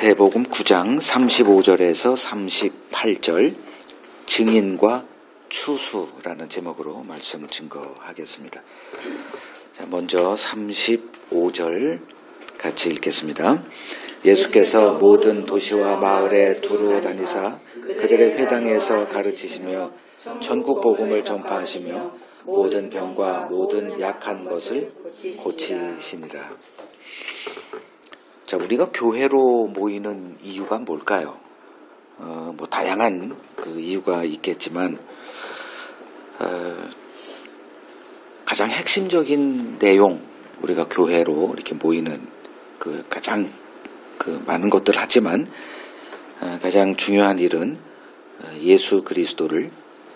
마태복음 9장 35절에서 38절 증인과 추수라는 제목으로 말씀을 증거하겠습니다. 자, 먼저 35절 같이 읽겠습니다. 예수께서 모든 도시와 마을에 두루 다니사 그들의 회당에서 가르치시며 천국 복음을 전파하시며 모든 병과 모든 약한 것을 고치시니라. 자, 우리가 교회로 모이는 이유가 뭘까요? 뭐 다양한 그 이유가 있겠지만 가장 핵심적인 내용, 우리가 교회로 이렇게 모이는 그 가장 많은 것들 하지만 가장 중요한 일은 예수 그리스도를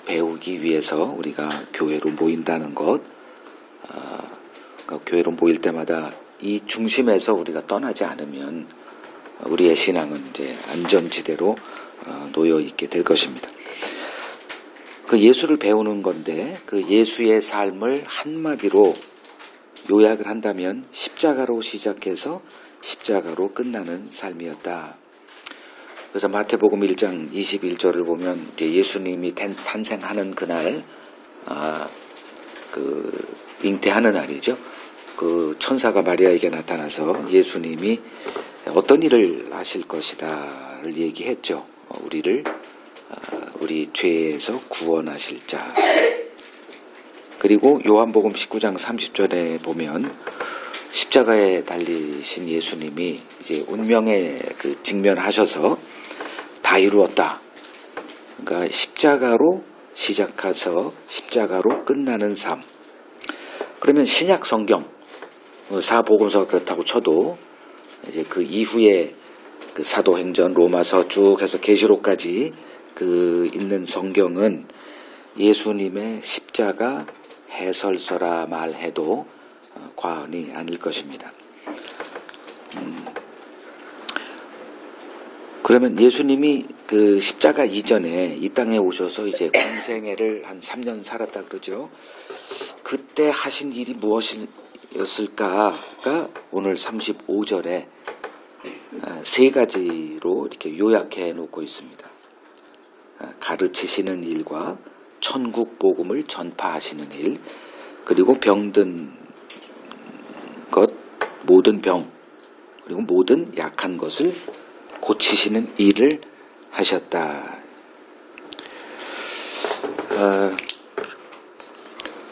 배우기 위해서 우리가 교회로 모인다는 것. 그러니까 교회로 모일 때마다 이 중심에서 우리가 떠나지 않으면 우리의 신앙은 이제 안전지대로 놓여 있게 될 것입니다. 그 예수를 배우는 건데 그 예수의 삶을 한마디로 요약을 한다면 십자가로 시작해서 십자가로 끝나는 삶이었다. 그래서 마태복음 1장 21절을 보면 이제 예수님이 탄생하는 그날, 잉태하는 날이죠. 그 천사가 마리아에게 나타나서 예수님이 어떤 일을 하실 것이다를 얘기했죠. 우리 죄에서 구원하실 자. 그리고 요한복음 19장 30절에 보면 십자가에 달리신 예수님이 이제 운명에 직면하셔서 다 이루었다. 그러니까 십자가로 시작해서 십자가로 끝나는 삶. 그러면 신약 성경 사복음서가 그렇다고 쳐도 이제 그 이후에 그 사도행전, 로마서 쭉 해서 계시록까지 있는 성경은 예수님의 십자가 해설서라 말해도 과언이 아닐 것입니다. 그러면 예수님이 그 십자가 이전에 이 땅에 오셔서 이제 공생애를 한 3년 살았다 그러죠. 그때 하신 일이 무엇이었을까가 오늘 35절에 세 가지로 이렇게 요약해 놓고 있습니다. 가르치시는 일과 천국 복음을 전파하시는 일, 그리고 병든 것, 모든 병, 그리고 모든 약한 것을 고치시는 일을 하셨다.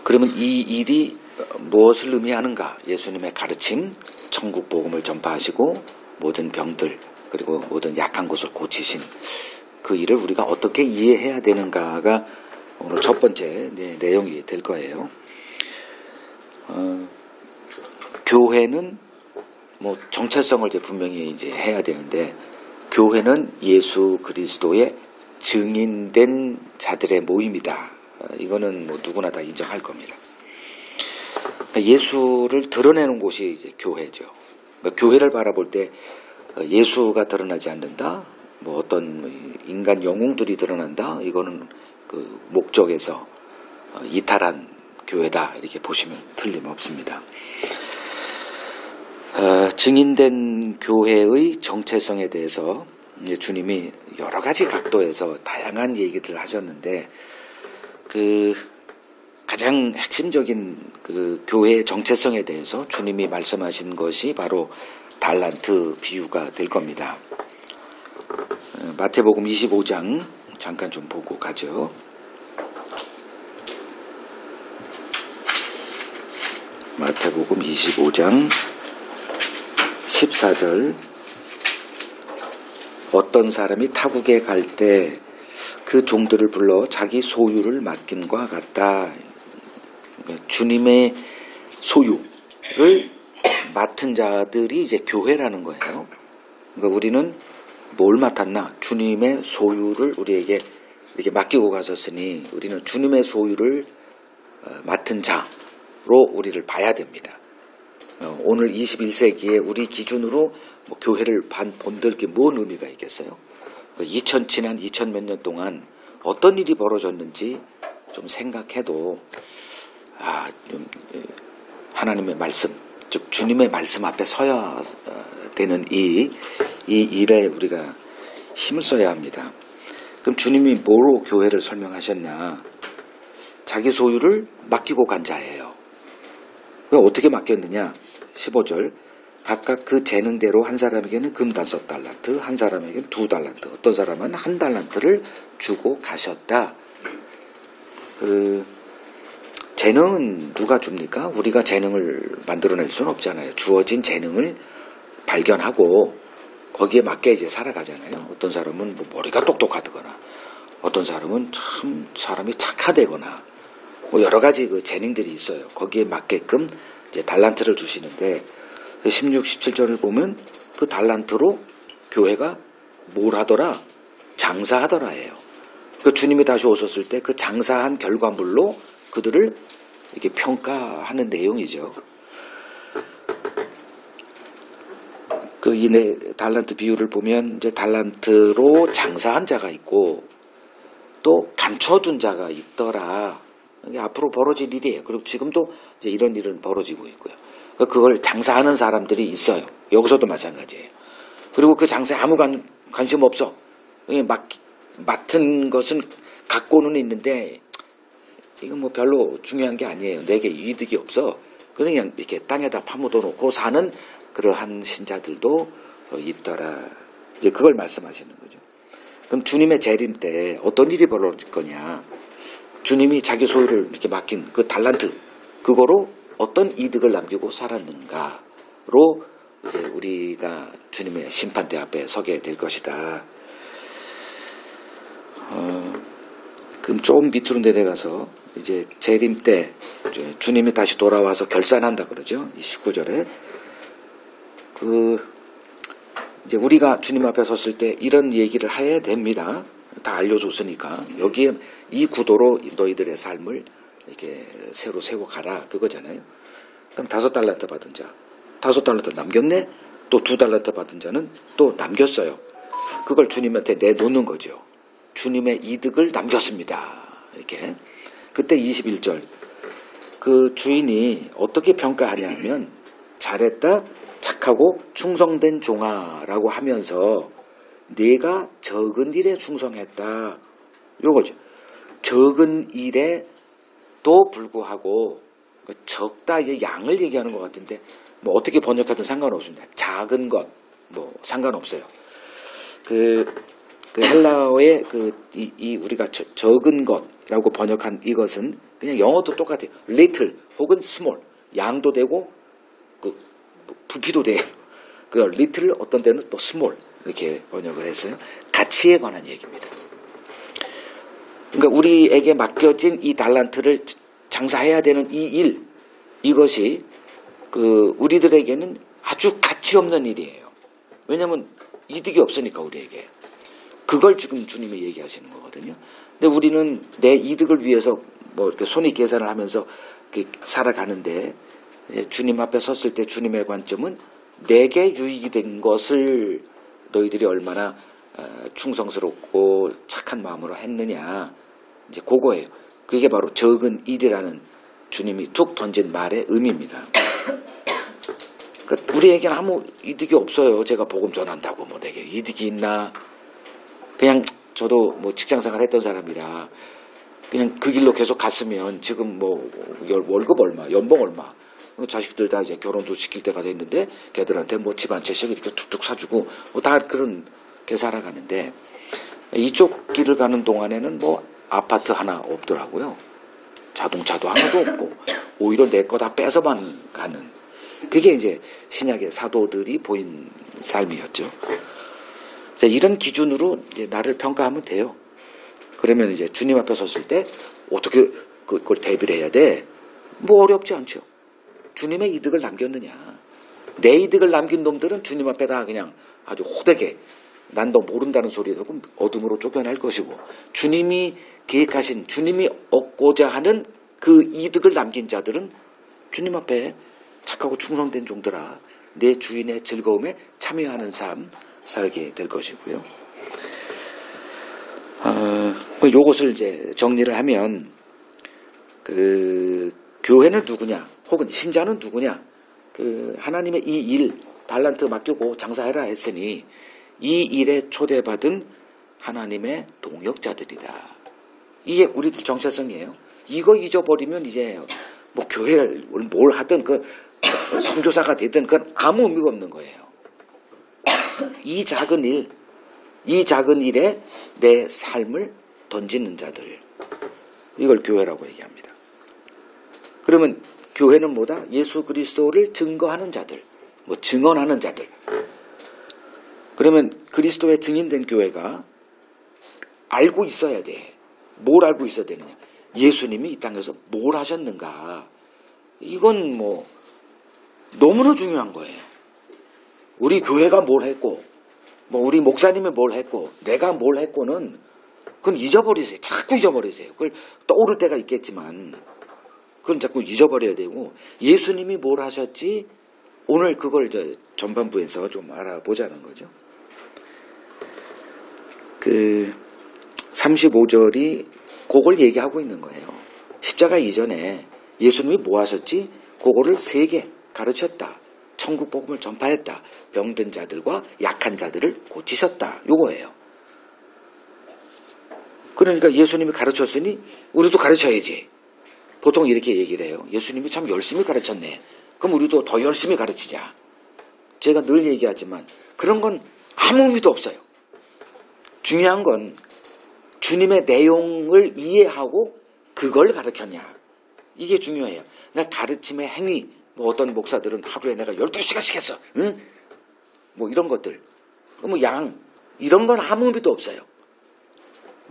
그러면 이 일이 무엇을 의미하는가? 예수님의 가르침, 천국 복음을 전파하시고 모든 병들, 그리고 모든 약한 것을 고치신 그 일을 우리가 어떻게 이해해야 되는가가 오늘 첫 번째 내용이 될 거예요. 교회는 뭐 정체성을 이제 분명히 이제 해야 되는데, 교회는 예수 그리스도의 증인된 자들의 모임이다. 이거는 뭐 누구나 다 인정할 겁니다. 그러니까 예수를 드러내는 곳이 이제 교회죠. 그러니까 교회를 바라볼 때 예수가 드러나지 않는다, 뭐 어떤 인간 영웅들이 드러난다, 이거는 그 목적에서 이탈한 교회다, 이렇게 보시면 틀림없습니다. 증인된 교회의 정체성에 대해서 주님이 여러 가지 각도에서 다양한 얘기들을 하셨는데, 가장 핵심적인 교회의 정체성에 대해서 주님이 말씀하신 것이 바로 달란트 비유가 될 겁니다. 마태복음 25장 잠깐 좀 보고 가죠. 마태복음 25장 14절. 어떤 사람이 타국에 갈 때 그 종들을 불러 자기 소유를 맡김과 같다. 주님의 소유를 맡은 자들이 이제 교회라는 거예요. 그러니까 우리는 뭘 맡았나? 주님의 소유를 우리에게 이렇게 맡기고 가셨으니 우리는 주님의 소유를 맡은 자로 우리를 봐야 됩니다. 오늘 21세기에 우리 기준으로 뭐 교회를 본들 게 뭔 의미가 있겠어요? 지난 2000 몇 년 동안 어떤 일이 벌어졌는지 좀 생각해도 하나님의 말씀, 즉 주님의 말씀 앞에 서야 되는 이 이 일에 우리가 힘을 써야 합니다. 그럼 주님이 뭐로 교회를 설명하셨냐? 자기 소유를 맡기고 간 자예요. 어떻게 맡겼느냐? 15절 각각 그 재능대로 한 사람에게는 금 5달란트, 한 사람에게는 2달란트, 어떤 사람은 1달란트를 주고 가셨다. 재능은 누가 줍니까? 우리가 재능을 만들어낼 수는 없잖아요. 주어진 재능을 발견하고 거기에 맞게 이제 살아가잖아요. 어떤 사람은 뭐 머리가 똑똑하거나 어떤 사람은 참 사람이 착하대거나 뭐 여러 가지 그 재능들이 있어요. 거기에 맞게끔 이제 달란트를 주시는데 16, 17절을 보면 그 달란트로 교회가 뭘 하더라? 장사하더라 해요. 그 주님이 다시 오셨을 때 그 장사한 결과물로 그들을 이렇게 평가하는 내용이죠. 그 이내 달란트 비유를 보면 이제 달란트로 장사한 자가 있고 또 감춰둔 자가 있더라. 이게 앞으로 벌어질 일이에요. 그리고 지금도 이제 이런 일은 벌어지고 있고요. 그걸 장사하는 사람들이 있어요. 여기서도 마찬가지예요. 그리고 그 장사에 아무 관심 없어. 맡은 것은 갖고는 있는데 이건 뭐 별로 중요한 게 아니에요. 내게 이득이 없어. 그냥 이렇게 땅에다 파묻어 놓고 사는 그러한 신자들도 있더라. 이제 그걸 말씀하시는 거죠. 그럼 주님의 재림 때 어떤 일이 벌어질 거냐? 주님이 자기 소유를 이렇게 맡긴 그 달란트, 그거로 어떤 이득을 남기고 살았는가로 이제 우리가 주님의 심판대 앞에 서게 될 것이다. 그럼 좀 밑으로 내려가서 이제 재림 때 주님이 다시 돌아와서 결산한다 그러죠. 이 19절에 이제 우리가 주님 앞에 섰을 때 이런 얘기를 해야 됩니다. 다 알려줬으니까 여기에 이 구도로 너희들의 삶을 이렇게 새로 세워가라 그거잖아요. 그럼 5달란트 받은 자 5달란트 남겼네. 또 2달란트 받은 자는 또 남겼어요. 그걸 주님한테 내놓는 거죠. 주님의 이득을 남겼습니다. 이렇게. 그때 21절 그 주인이 어떻게 평가하냐면 잘했다 착하고 충성된 종아라고 하면서 내가 적은 일에 충성했다. 요거죠. 적은 일에 또 불구하고 적다 이게 양을 얘기하는 것 같은데 뭐 어떻게 번역하든 상관없습니다. 작은 것 뭐 상관없어요. 그 헬라어의 우리가 적은 것이라고 번역한 이것은 그냥 영어도 똑같아요. little 혹은 small 양도 되고 부피도 돼요. 그 little 어떤 데는 또 small 이렇게 번역을 했어요. 가치에 관한 얘기입니다. 그러니까 우리에게 맡겨진 이 달란트를 장사해야 되는 이 일, 이것이 우리들에게는 아주 가치 없는 일이에요. 왜냐하면 이득이 없으니까 우리에게. 그걸 지금 주님이 얘기하시는 거거든요. 근데 우리는 내 이득을 위해서 뭐 이렇게 손익계산을 하면서 살아가는데 주님 앞에 섰을 때 주님의 관점은 내게 유익이 된 것을 너희들이 얼마나 충성스럽고 착한 마음으로 했느냐. 이제 그거예요. 그게 바로 적은 일이라는 주님이 툭 던진 말의 의미입니다. 그러니까 우리에게는 아무 이득이 없어요. 제가 복음 전한다고 뭐 내게 이득이 있나. 그냥 저도 뭐 직장생활 했던 사람이라 그냥 그 길로 계속 갔으면 지금 뭐 월급 얼마, 연봉 얼마, 자식들 다 이제 결혼도 시킬 때가 됐는데 걔들한테 뭐 집 한 채씩 이렇게 툭툭 사주고 뭐 다 그렇게 살아가는데 이쪽 길을 가는 동안에는 뭐 아파트 하나 없더라고요. 자동차도 하나도 없고 오히려 내 거 다 뺏어만 가는 그게 이제 신약의 사도들이 보인 삶이었죠. 이런 기준으로 이제 나를 평가하면 돼요. 그러면 이제 주님 앞에 섰을 때 어떻게 그걸 대비를 해야 돼? 뭐 어렵지 않죠. 주님의 이득을 남겼느냐. 내 이득을 남긴 놈들은 주님 앞에 다 그냥 아주 호되게 난 너 모른다는 소리도 어둠으로 쫓겨날 것이고 주님이 계획하신 주님이 얻고자 하는 그 이득을 남긴 자들은 주님 앞에 착하고 충성된 종들아 내 주인의 즐거움에 참여하는 삶 살게 될 것이고요. 요것을 이제 정리를 하면 교회는 누구냐 혹은 신자는 누구냐 하나님의 이 일 달란트 맡기고 장사해라 했으니 이 일에 초대받은 하나님의 동역자들이다. 이게 우리들 정체성이에요. 이거 잊어버리면 이제 뭐 교회를 뭘 하든 그 선교사가 되든 그건 아무 의미가 없는 거예요. 이 작은 일에 내 삶을 던지는 자들, 이걸 교회라고 얘기합니다. 그러면 교회는 뭐다? 예수 그리스도를 증거하는 자들, 뭐 증언하는 자들. 그러면 그리스도의 증인된 교회가 알고 있어야 돼. 뭘 알고 있어야 되느냐? 예수님이 이 땅에서 뭘 하셨는가? 이건 뭐 너무나 중요한 거예요. 우리 교회가 뭘 했고, 뭐 우리 목사님이 뭘 했고, 내가 뭘 했고는 그건 잊어버리세요. 자꾸 잊어버리세요. 그걸 떠오를 때가 있겠지만 그건 자꾸 잊어버려야 되고, 예수님이 뭘 하셨지? 오늘 그걸 전반부에서 좀 알아보자는 거죠. 그 35절이 그걸 얘기하고 있는 거예요. 십자가 이전에 예수님이 뭐 하셨지? 그거를 3개 가르쳤다. 천국 복음을 전파했다. 병든 자들과 약한 자들을 고치셨다. 요거예요. 그러니까 예수님이 가르쳤으니 우리도 가르쳐야지. 보통 이렇게 얘기를 해요. 예수님이 참 열심히 가르쳤네. 그럼 우리도 더 열심히 가르치자. 제가 늘 얘기하지만 그런 건 아무 의미도 없어요. 중요한 건 주님의 내용을 이해하고 그걸 가르쳤냐. 이게 중요해요. 그러니까 가르침의 행위, 뭐 어떤 목사들은 하루에 내가 12시간씩 했어. 응? 뭐 이런 것들. 뭐 이런 건 아무 의미도 없어요.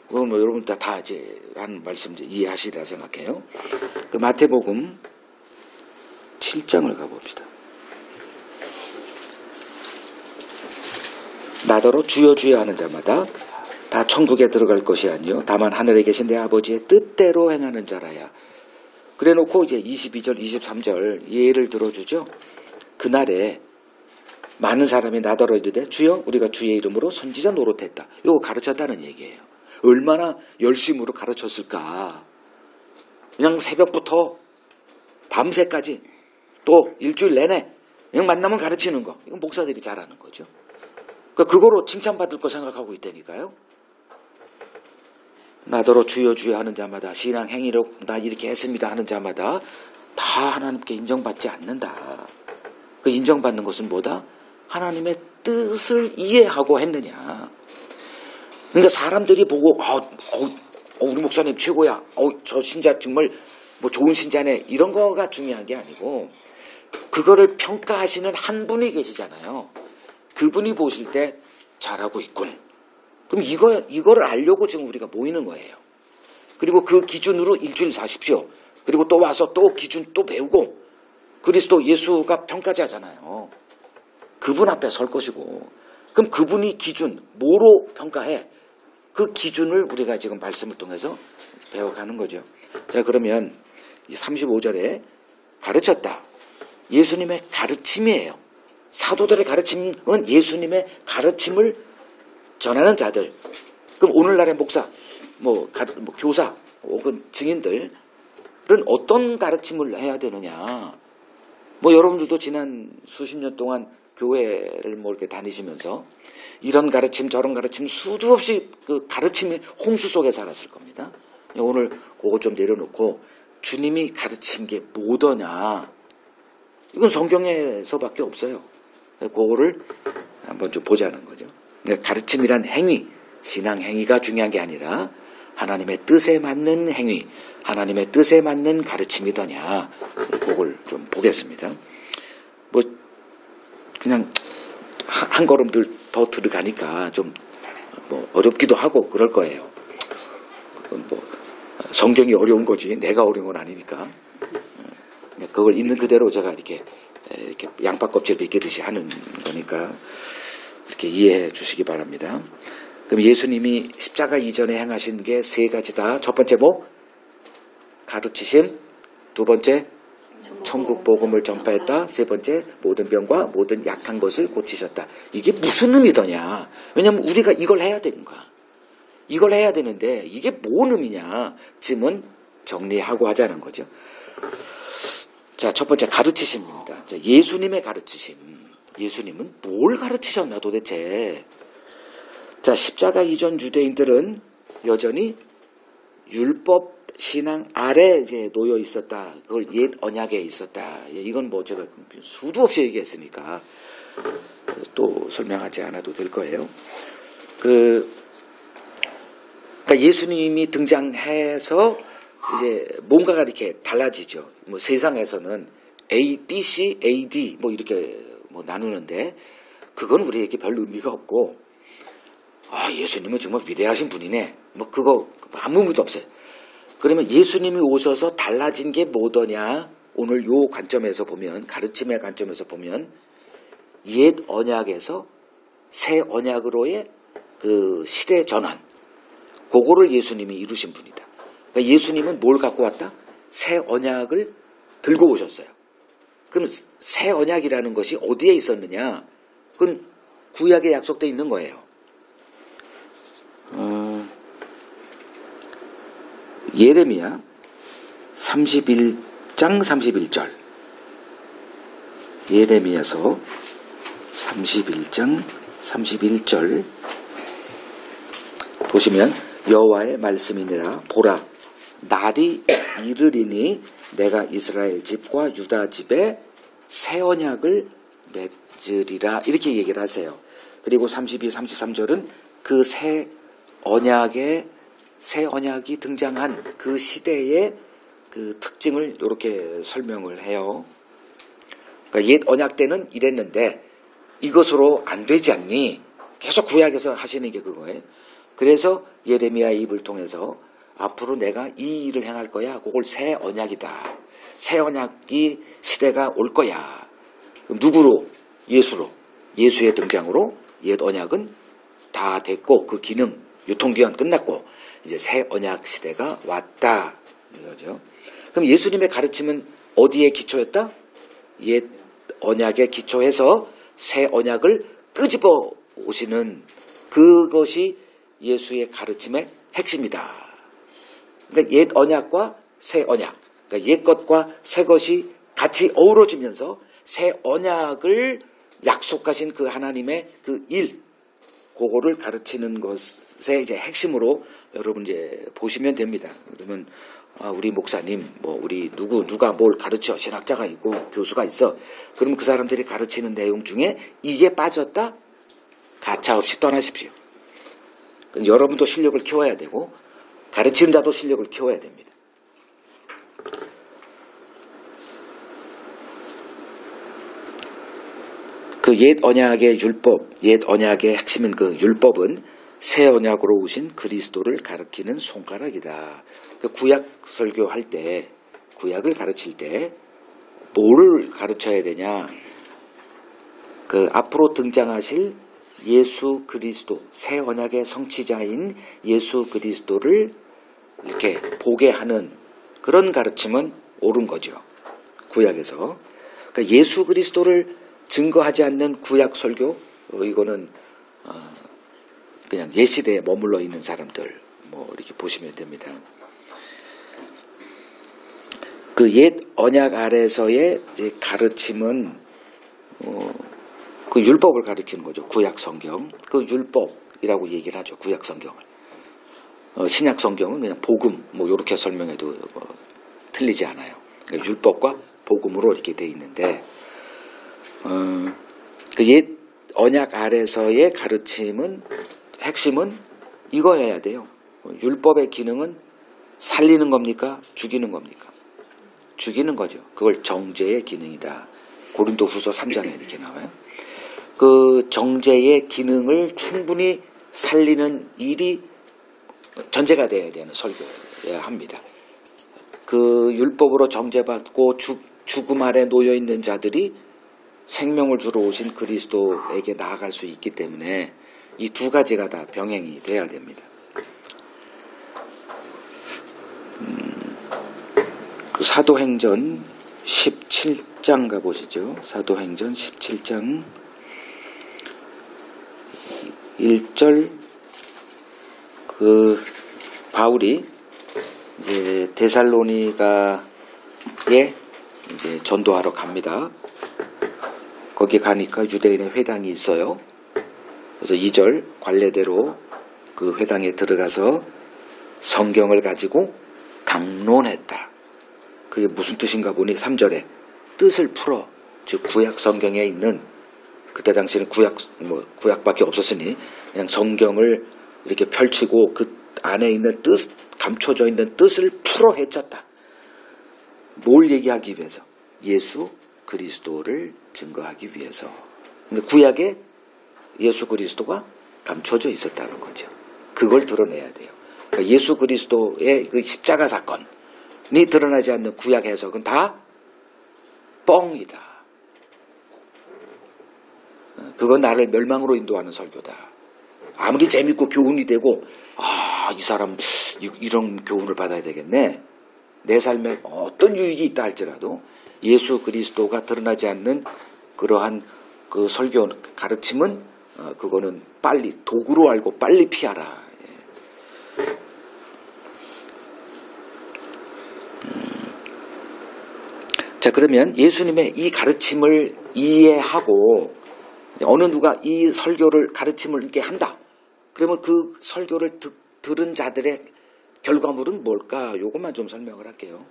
뭐 여러분 다 이제 한 말씀 이제 이해하시리라 생각해요. 그 마태복음 7장을 가봅시다. 나더러 주여 주여 하는 자마다 다 천국에 들어갈 것이 아니요 다만 하늘에 계신 내 아버지의 뜻대로 행하는 자라야. 그래놓고 이제 22절 23절 예를 들어주죠. 그날에 많은 사람이 나더러 이르되 주여 우리가 주의 이름으로 선지자 노릇했다. 이거 가르쳤다는 얘기예요. 얼마나 열심으로 가르쳤을까. 그냥 새벽부터 밤새까지 또 일주일 내내 그냥 만나면 가르치는 거. 이건 목사들이 잘하는 거죠. 그러니까 그거로 칭찬받을 거 생각하고 있다니까요. 나더러 주여 주여 하는 자마다 신앙 행위로 나 이렇게 했습니다 하는 자마다 다 하나님께 인정받지 않는다. 그 인정받는 것은 뭐다? 하나님의 뜻을 이해하고 했느냐. 그러니까 사람들이 보고 우리 목사님 최고야. 저 신자 정말 뭐 좋은 신자네. 이런 거가 중요한 게 아니고 그거를 평가하시는 한 분이 계시잖아요. 그분이 보실 때 잘하고 있군. 그럼 이거를 알려고 지금 우리가 모이는 거예요. 그리고 그 기준으로 일주일 사십시오. 그리고 또 와서 또 기준 또 배우고 그리스도 예수가 평가자잖아요. 그분 앞에 설 것이고 그럼 그분이 기준 뭐로 평가해? 그 기준을 우리가 지금 말씀을 통해서 배워가는 거죠. 자, 그러면 35절에 가르쳤다. 예수님의 가르침이에요. 사도들의 가르침은 예수님의 가르침을 전하는 자들. 그럼 오늘날의 목사, 뭐 교사 혹은 증인들은 어떤 가르침을 해야 되느냐. 뭐 여러분들도 지난 수십 년 동안 교회를 뭐 이렇게 다니시면서 이런 가르침 저런 가르침 수도 없이 그 가르침이 홍수 속에 살았을 겁니다. 오늘 그거 좀 내려놓고 주님이 가르친 게 뭐더냐. 이건 성경에서밖에 없어요. 그거를 한번 좀 보자는 거죠. 가르침이란 행위, 신앙 행위가 중요한 게 아니라 하나님의 뜻에 맞는 행위, 하나님의 뜻에 맞는 가르침이더냐. 그걸 좀 보겠습니다. 뭐 그냥 한 걸음 더 들어가니까 좀 뭐 어렵기도 하고 그럴 거예요. 그건 뭐 성경이 어려운 거지 내가 어려운 건 아니니까. 그걸 있는 그대로 제가 이렇게 양파 껍질 벗기듯이 하는 거니까 이렇게 이해해 주시기 바랍니다. 그럼 예수님이 십자가 이전에 행하신 게 3가지다. 첫 번째 뭐? 가르치심. 두 번째 천국 복음을 전파했다. 세 번째 모든 병과 모든 약한 것을 고치셨다. 이게 무슨 의미더냐. 왜냐하면 우리가 이걸 해야 되는 거야. 이걸 해야 되는데 이게 뭔 의미냐. 지금은 정리하고 하자는 거죠. 자, 첫 번째 가르치심입니다. 자, 예수님의 가르치심. 예수님은 뭘 가르치셨나 도대체. 자, 십자가 이전 유대인들은 여전히 율법 신앙 아래 이제 놓여 있었다. 그걸 옛 언약에 있었다. 이건 뭐 제가 수도 없이 얘기했으니까 또 설명하지 않아도 될 거예요. 그러니까 예수님이 등장해서 이제 뭔가가 이렇게 달라지죠. 뭐 세상에서는 A, B, C, A, D 뭐 이렇게 뭐 나누는데 그건 우리에게 별 의미가 없고, 아, 예수님은 정말 위대하신 분이네. 뭐 그거 아무 의미도 없어요. 그러면 예수님이 오셔서 달라진 게 뭐더냐? 오늘 요 관점에서 보면, 가르침의 관점에서 보면 옛 언약에서 새 언약으로의 그 시대 전환, 그거를 예수님이 이루신 분이다. 그러니까 예수님은 뭘 갖고 왔다? 새 언약을 들고 오셨어요. 그럼 새 언약이라는 것이 어디에 있었느냐? 그건 구약에 약속되어 있는 거예요. 예레미야 31장 31절. 예레미야서 31장 31절 보시면 여호와의 말씀이니라. 보라, 날이 이르리니 내가 이스라엘 집과 유다 집에 새 언약을 맺으리라. 이렇게 얘기를 하세요. 그리고 32, 33절은 그 새 언약이 등장한 그 시대의 그 특징을 이렇게 설명을 해요. 그러니까 옛 언약 때는 이랬는데 이것으로 안 되지 않니? 계속 구약에서 하시는 게 그거예요. 그래서 예레미야의 입을 통해서 앞으로 내가 이 일을 행할 거야. 그걸 새 언약이다. 새 언약이 시대가 올 거야. 누구로? 예수로. 예수의 등장으로 옛 언약은 다 됐고 그 기능, 유통기한 끝났고 이제 새 언약 시대가 왔다. 이거죠. 그럼 예수님의 가르침은 어디에 기초했다? 옛 언약에 기초해서 새 언약을 끄집어 오시는 그것이 예수의 가르침의 핵심이다. 그러니까 옛 언약과 새 언약, 그러니까 옛 것과 새 것이 같이 어우러지면서 새 언약을 약속하신 그 하나님의 그 일, 그거를 가르치는 것의 이제 핵심으로 여러분 이제 보시면 됩니다. 그러면 우리 목사님, 뭐 우리 누가 뭘 가르쳐, 신학자가 있고 교수가 있어. 그러면 그 사람들이 가르치는 내용 중에 이게 빠졌다? 가차없이 떠나십시오. 여러분도 실력을 키워야 되고 가르치는 자도 실력을 키워야 됩니다. 그 옛 언약의 율법, 옛 언약의 핵심인 그 율법은 새 언약으로 오신 그리스도를 가리키는 손가락이다. 그 구약 설교할 때, 구약을 가르칠 때 뭘 가르쳐야 되냐? 그 앞으로 등장하실 예수 그리스도, 새 언약의 성취자인 예수 그리스도를 이렇게 보게 하는 그런 가르침은 옳은 거죠. 구약에서. 그러니까 예수 그리스도를 증거하지 않는 구약 설교, 이거는 그냥 옛시대에 머물러 있는 사람들, 뭐 이렇게 보시면 됩니다. 그 옛 언약 아래서의 이제 가르침은 그 율법을 가리키는 거죠. 구약 성경. 그 율법이라고 얘기를 하죠. 구약 성경을. 신약 성경은 그냥 복음, 뭐 이렇게 설명해도 뭐 틀리지 않아요. 그러니까 율법과 복음으로 이렇게 돼 있는데, 그 옛 언약 아래서의 가르침은 핵심은 이거여야 돼요. 율법의 기능은 살리는 겁니까? 죽이는 겁니까? 죽이는 거죠. 그걸 정죄의 기능이다. 고린도후서 3장에 이렇게 나와요. 그 정죄의 기능을 충분히 살리는 일이 전제가 되어야 되는 설교여야 합니다. 그 율법으로 정죄받고 죽음 아래 놓여 있는 자들이 생명을 주러 오신 그리스도에게 나아갈 수 있기 때문에 이 두 가지가 다 병행이 돼야 됩니다. 그 사도행전 17장 가보시죠. 사도행전 17장 1절, 그 바울이 이제 데살로니가에 이제 전도하러 갑니다. 거기 가니까 유대인의 회당이 있어요. 그래서 2절 관례대로 그 회당에 들어가서 성경을 가지고 강론했다. 그게 무슨 뜻인가 보니 3절에 뜻을 풀어, 즉 구약 성경에 있는, 그때 당시는 구약밖에 없었으니 그냥 성경을 이렇게 펼치고 그 안에 있는 뜻, 감춰져 있는 뜻을 풀어 헤쳤다. 뭘 얘기하기 위해서? 예수 그리스도를 증거하기 위해서. 근데 구약에 예수 그리스도가 감춰져 있었다는 거죠. 그걸 드러내야 돼요. 그러니까 예수 그리스도의 그 십자가 사건이 드러나지 않는 구약 해석은 다 뻥이다. 그건 나를 멸망으로 인도하는 설교다. 아무리 재밌고 교훈이 되고, 이 사람 이런 교훈을 받아야 되겠네. 내 삶에 어떤 유익이 있다 할지라도 예수 그리스도가 드러나지 않는 그러한 그 설교 가르침은 그거는 빨리 도구로 알고 빨리 피하라. 자, 그러면 예수님의 이 가르침을 이해하고 어느 누가 이 설교를 가르침을 이렇게 한다. 그러면 그 설교를 들은 자들의 결과물은 뭘까? 요것만 좀 설명을 할게요.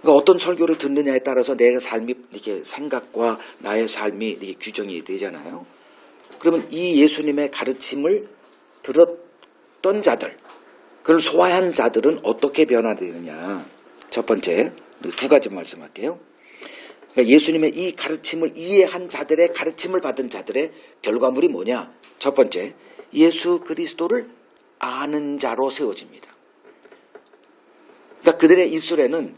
그러니까 어떤 설교를 듣느냐에 따라서 내 삶이 이렇게 생각과 나의 삶이 이렇게 규정이 되잖아요. 그러면 이 예수님의 가르침을 들었던 자들, 그걸 소화한 자들은 어떻게 변화되느냐? 첫 번째, 두 가지 말씀할게요. 그러니까 예수님의 이 가르침을 이해한 자들의 가르침을 받은 자들의 결과물이 뭐냐? 첫 번째, 예수 그리스도를 아는 자로 세워집니다. 그러니까 그들의 입술에는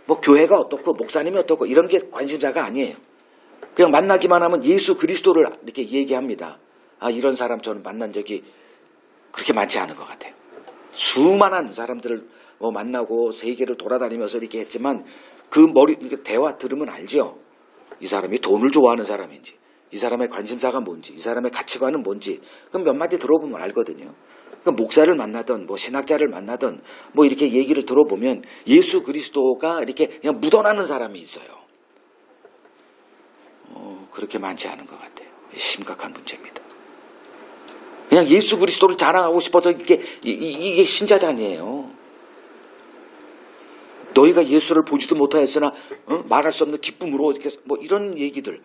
뭐 교회가 어떻고 목사님이 어떻고 이런 게 관심사가 아니에요. 그냥 만나기만 하면 예수 그리스도를 이렇게 얘기합니다. 이런 사람 저는 만난 적이 그렇게 많지 않은 것 같아요. 수많은 사람들을 만나고 세계를 돌아다니면서 이렇게 했지만 그 대화 들으면 알죠. 이 사람이 돈을 좋아하는 사람인지, 이 사람의 관심사가 뭔지, 이 사람의 가치관은 뭔지, 그럼 몇 마디 들어보면 알거든요. 그러니까 목사를 만나든 신학자를 만나든 이렇게 얘기를 들어보면 예수 그리스도가 이렇게 그냥 묻어나는 사람이 있어요. 그렇게 많지 않은 것 같아요. 심각한 문제입니다. 그냥 예수 그리스도를 자랑하고 싶어서 이게 신자단이에요. 너희가 예수를 보지도 못하였으나 말할 수 없는 기쁨으로 이렇게 이런 얘기들,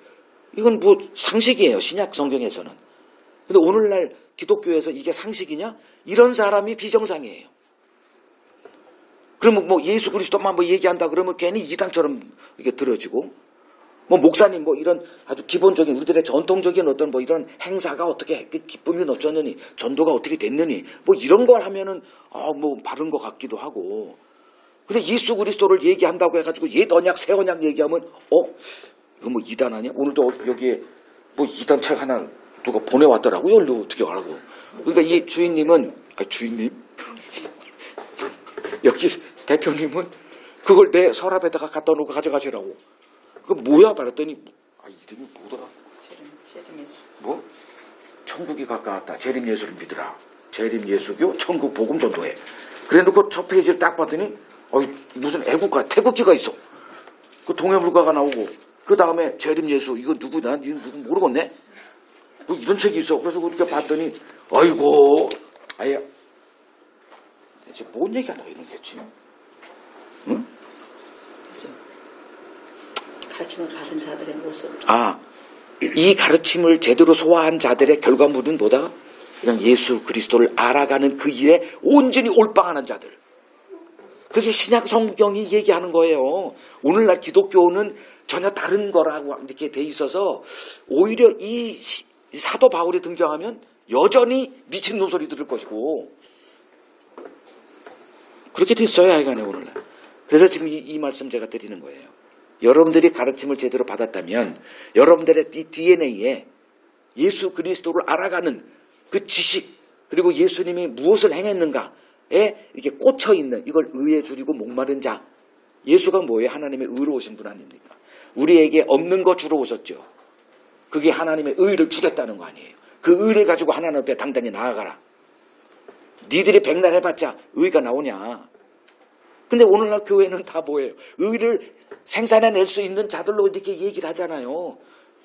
이건 상식이에요. 신약 성경에서는. 근데 오늘날 기독교에서 이게 상식이냐? 이런 사람이 비정상이에요. 그러면 예수 그리스도만 얘기한다 그러면 괜히 이단처럼 이렇게 들어지고, 목사님 이런 아주 기본적인 우리들의 전통적인 어떤 이런 행사가 어떻게 기쁨이 어쩌느니 전도가 어떻게 됐느니 이런 걸 하면은 바른 것 같기도 하고. 근데 예수 그리스도를 얘기한다고 해가지고 옛 언약 새 언약 얘기하면 이거 이단 아니야? 오늘도 여기에 이단 책 하나 누가 보내왔더라고요. 어떻게 알고? 그러니까 이 주인님은 주인님 여기 대표님은 그걸 내 서랍에다가 갖다 놓고 가져가시라고. 그 뭐야? 말했더니 이름이 뭐더라? 재림예수. 천국이 가까웠다. 재림예수를 믿으라. 재림예수교 천국 복음 전도회. 그래놓고 첫 페이지를 딱 봤더니 무슨 애국가 태극기가 있어. 그 동해물가가 나오고 그 다음에 재림예수 이거 누구냐? 이거 누구 모르겠네. 이런 책이 있어. 그래서 그렇게 봤더니 아이고 아예 대체 뭔 얘기하다 이런 거지? 응? 가르침을 받은 자들의 모습. 이 가르침을 제대로 소화한 자들의 결과물은 뭐다? 그냥 예수 그리스도를 알아가는 그 일에 온전히 올빵하는 자들. 그게 신약 성경이 얘기하는 거예요. 오늘날 기독교는 전혀 다른 거라고 이렇게 돼 있어서 오히려 이 사도 바울이 등장하면 여전히 미친놈 소리 들을 것이고 그렇게 됐어요. 하여간에 오늘날. 그래서 지금 이 말씀 제가 드리는 거예요. 여러분들이 가르침을 제대로 받았다면 여러분들의 DNA에 예수 그리스도를 알아가는 그 지식 그리고 예수님이 무엇을 행했는가에 이렇게 꽂혀있는 이걸 의에 줄이고 목마른 자. 예수가 뭐예요? 하나님의 의로우신 분 아닙니까? 우리에게 없는 거 주러 오셨죠. 그게 하나님의 의를 주겠다는 거 아니에요. 그 의를 가지고 하나님 앞에 당당히 나아가라. 니들이 백날 해봤자 의가 나오냐. 근데 오늘날 교회는 다 뭐예요? 의를 생산해낼 수 있는 자들로 이렇게 얘기를 하잖아요.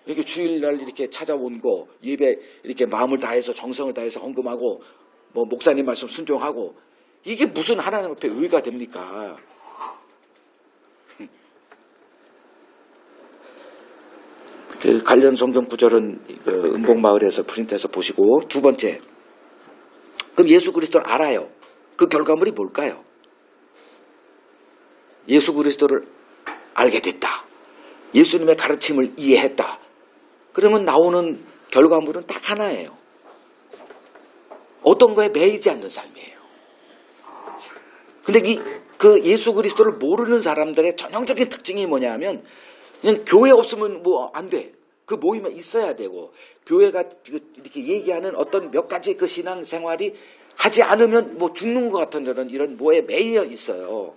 이렇게 주일날 이렇게 찾아온 거, 예배 이렇게 마음을 다해서 정성을 다해서 헌금하고, 뭐 목사님 말씀 순종하고, 이게 무슨 하나님 앞에 의가 됩니까? 그 관련 성경 구절은 그 은복마을에서 프린트해서 보시고, 두 번째, 그럼 예수 그리스도를 알아요. 그 결과물이 뭘까요? 예수 그리스도를 알게 됐다. 예수님의 가르침을 이해했다. 그러면 나오는 결과물은 딱 하나예요. 어떤 거에 매이지 않는 삶이에요. 근데 그 예수 그리스도를 모르는 사람들의 전형적인 특징이 뭐냐 하면, 그냥 교회 없으면 뭐 안 돼. 그 모임에 있어야 되고, 교회가 이렇게 얘기하는 어떤 몇 가지 그 신앙 생활이 하지 않으면 뭐 죽는 것 같은 이런 뭐에 매여 있어요.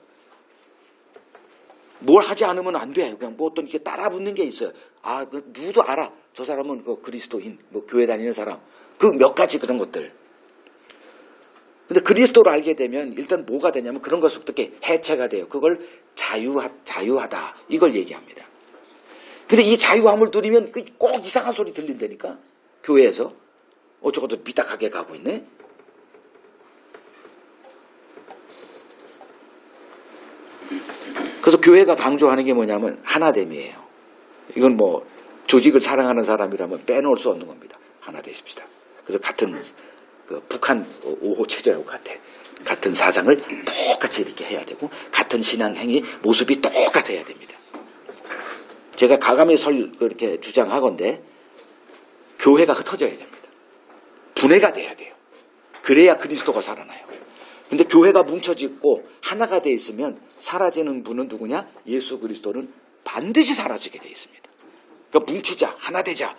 뭘 하지 않으면 안 돼. 그냥 뭐 어떤 이렇게 따라 붙는 게 있어요. 아, 누구도 알아. 저 사람은 그 그리스도인, 뭐 교회 다니는 사람. 그 몇 가지 그런 것들. 근데 그리스도를 알게 되면 일단 뭐가 되냐면 그런 것부터 이렇게 해체가 돼요. 그걸 자유하다. 이걸 얘기합니다. 근데 이 자유함을 누리면 꼭 이상한 소리 들린다니까. 교회에서. 저것도 삐딱하게 가고 있네. 그래서 교회가 강조하는 게 뭐냐면 하나됨이에요. 이건 뭐 조직을 사랑하는 사람이라면 빼놓을 수 없는 겁니다. 하나 되십시다. 그래서 같은 그 북한 5호 체제하고 같은 사상을 똑같이 이렇게 해야 되고, 같은 신앙 행위 모습이 똑같아야 됩니다. 제가 가감히 그렇게 주장하건대 교회가 흩어져야 됩니다. 분해가 돼야 돼요. 그래야 그리스도가 살아나요. 근데 교회가 뭉쳐지고 하나가 돼 있으면 사라지는 분은 누구냐? 예수 그리스도는 반드시 사라지게 돼 있습니다. 그러니까 뭉치자, 하나 되자.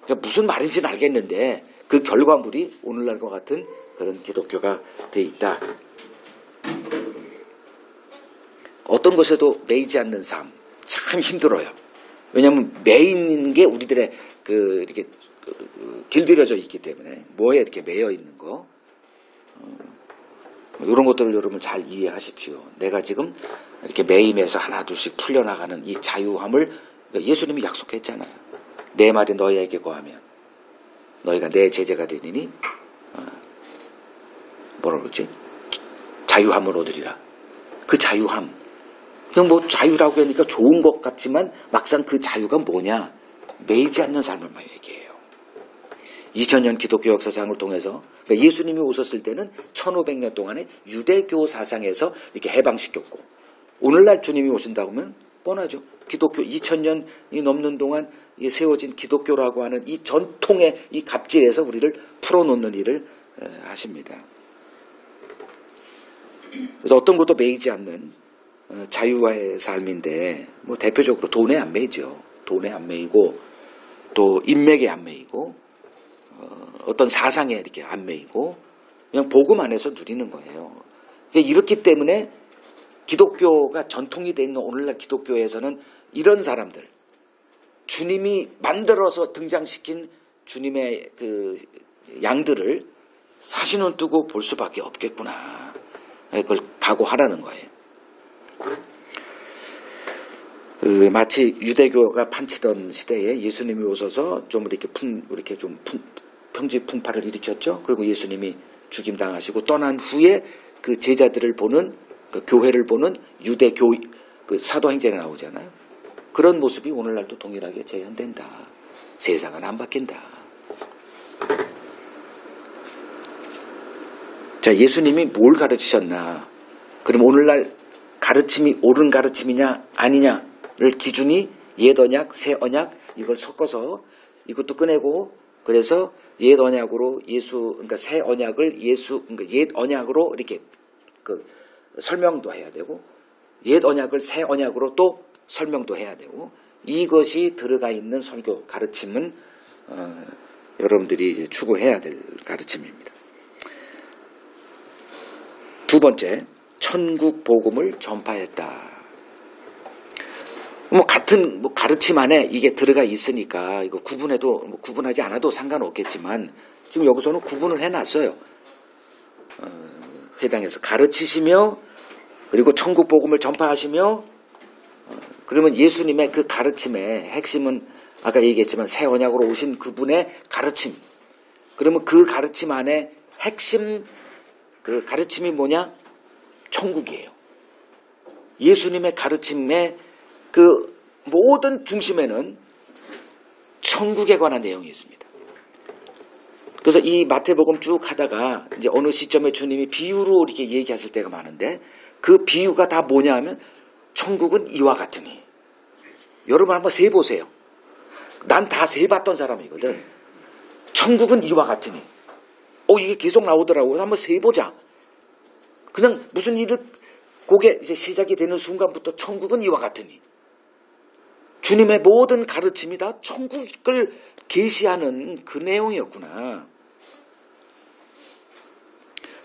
그러니까 무슨 말인지는 알겠는데 그 결과물이 오늘날과 같은 그런 기독교가 돼 있다. 어떤 것에도 매이지 않는 삶, 참 힘들어요. 왜냐하면 매이는 게 우리들의 이렇게 길들여져 있기 때문에, 뭐에 이렇게 매여 있는 거, 이런 것들을 여러분 잘 이해하십시오. 내가 지금 이렇게 매임에서 하나 둘씩 풀려나가는 이 자유함을 예수님이 약속했잖아요. 내 말이 너희에게 거하면 너희가 내 제자가 되리니 뭐라 그러지? 자유함을 얻으리라. 그 자유함, 그냥 뭐 자유라고 하니까 좋은 것 같지만 막상 그 자유가 뭐냐? 매이지 않는 삶을만 얘기해요. 2000년 기독교 역사상을 통해서, 그러니까 예수님이 오셨을 때는 1500년 동안의 유대교 사상에서 이렇게 해방시켰고, 오늘날 주님이 오신다고 하면 뻔하죠. 기독교 2000년이 넘는 동안 세워진 기독교라고 하는 이 전통의 이 갑질에서 우리를 풀어놓는 일을 하십니다. 그래서 어떤 것도 매이지 않는 자유와의 삶인데, 뭐 대표적으로 돈에 안 매이죠. 돈에 안 매이고, 또 인맥에 안 매이고, 어떤 사상에 이렇게 안 매이고, 그냥 복음 안에서 누리는 거예요. 이렇기 때문에 기독교가 전통이 되어 있는 오늘날 기독교에서는 이런 사람들, 주님이 만들어서 등장시킨 주님의 그 양들을 사시눈 뜨고 볼 수밖에 없겠구나. 그걸 각오하라는 거예요. 마치 유대교가 판치던 시대에 예수님이 오셔서 좀 이렇게 좀 평지풍파를 일으켰죠. 그리고 예수님이 죽임당하시고 떠난 후에 그 제자들을 보는, 그 교회를 보는 유대교 그 사도행전에 나오잖아요. 그런 모습이 오늘날도 동일하게 재현된다. 세상은 안 바뀐다. 자, 예수님이 뭘 가르치셨나? 그럼 오늘날 가르침이 옳은 가르침이냐 아니냐를 기준이 옛 언약, 새 언약 이걸 섞어서 이것도 꺼내고, 그래서 옛 언약으로 그러니까 새 언약을 그러니까 옛 언약으로 이렇게 설명도 해야 되고, 옛 언약을 새 언약으로 또 설명도 해야 되고, 이것이 들어가 있는 설교 가르침은 여러분들이 이제 추구해야 될 가르침입니다. 두 번째, 천국 복음을 전파했다. 같은 가르침 안에 이게 들어가 있으니까 이거 구분하지 않아도 상관없겠지만, 지금 여기서는 구분을 해놨어요. 회당에서 가르치시며, 그리고 천국 복음을 전파하시며, 그러면 예수님의 그 가르침의 핵심은 아까 얘기했지만 새 언약으로 오신 그분의 가르침. 그러면 그 가르침 안에 핵심 그 가르침이 뭐냐? 천국이에요. 예수님의 가르침의 그 모든 중심에는 천국에 관한 내용이 있습니다. 그래서 이 마태복음 쭉 하다가 이제 어느 시점에 주님이 비유로 이렇게 얘기하실 때가 많은데 그 비유가 다 뭐냐 하면 천국은 이와 같으니. 여러분 한번 세보세요. 난 다 세봤던 사람이거든. 천국은 이와 같으니. 이게 계속 나오더라고요. 한번 세보자. 그냥 무슨 일을 그게 이제 시작이 되는 순간부터 천국은 이와 같으니. 주님의 모든 가르침이 다 천국을 계시하는 그 내용이었구나.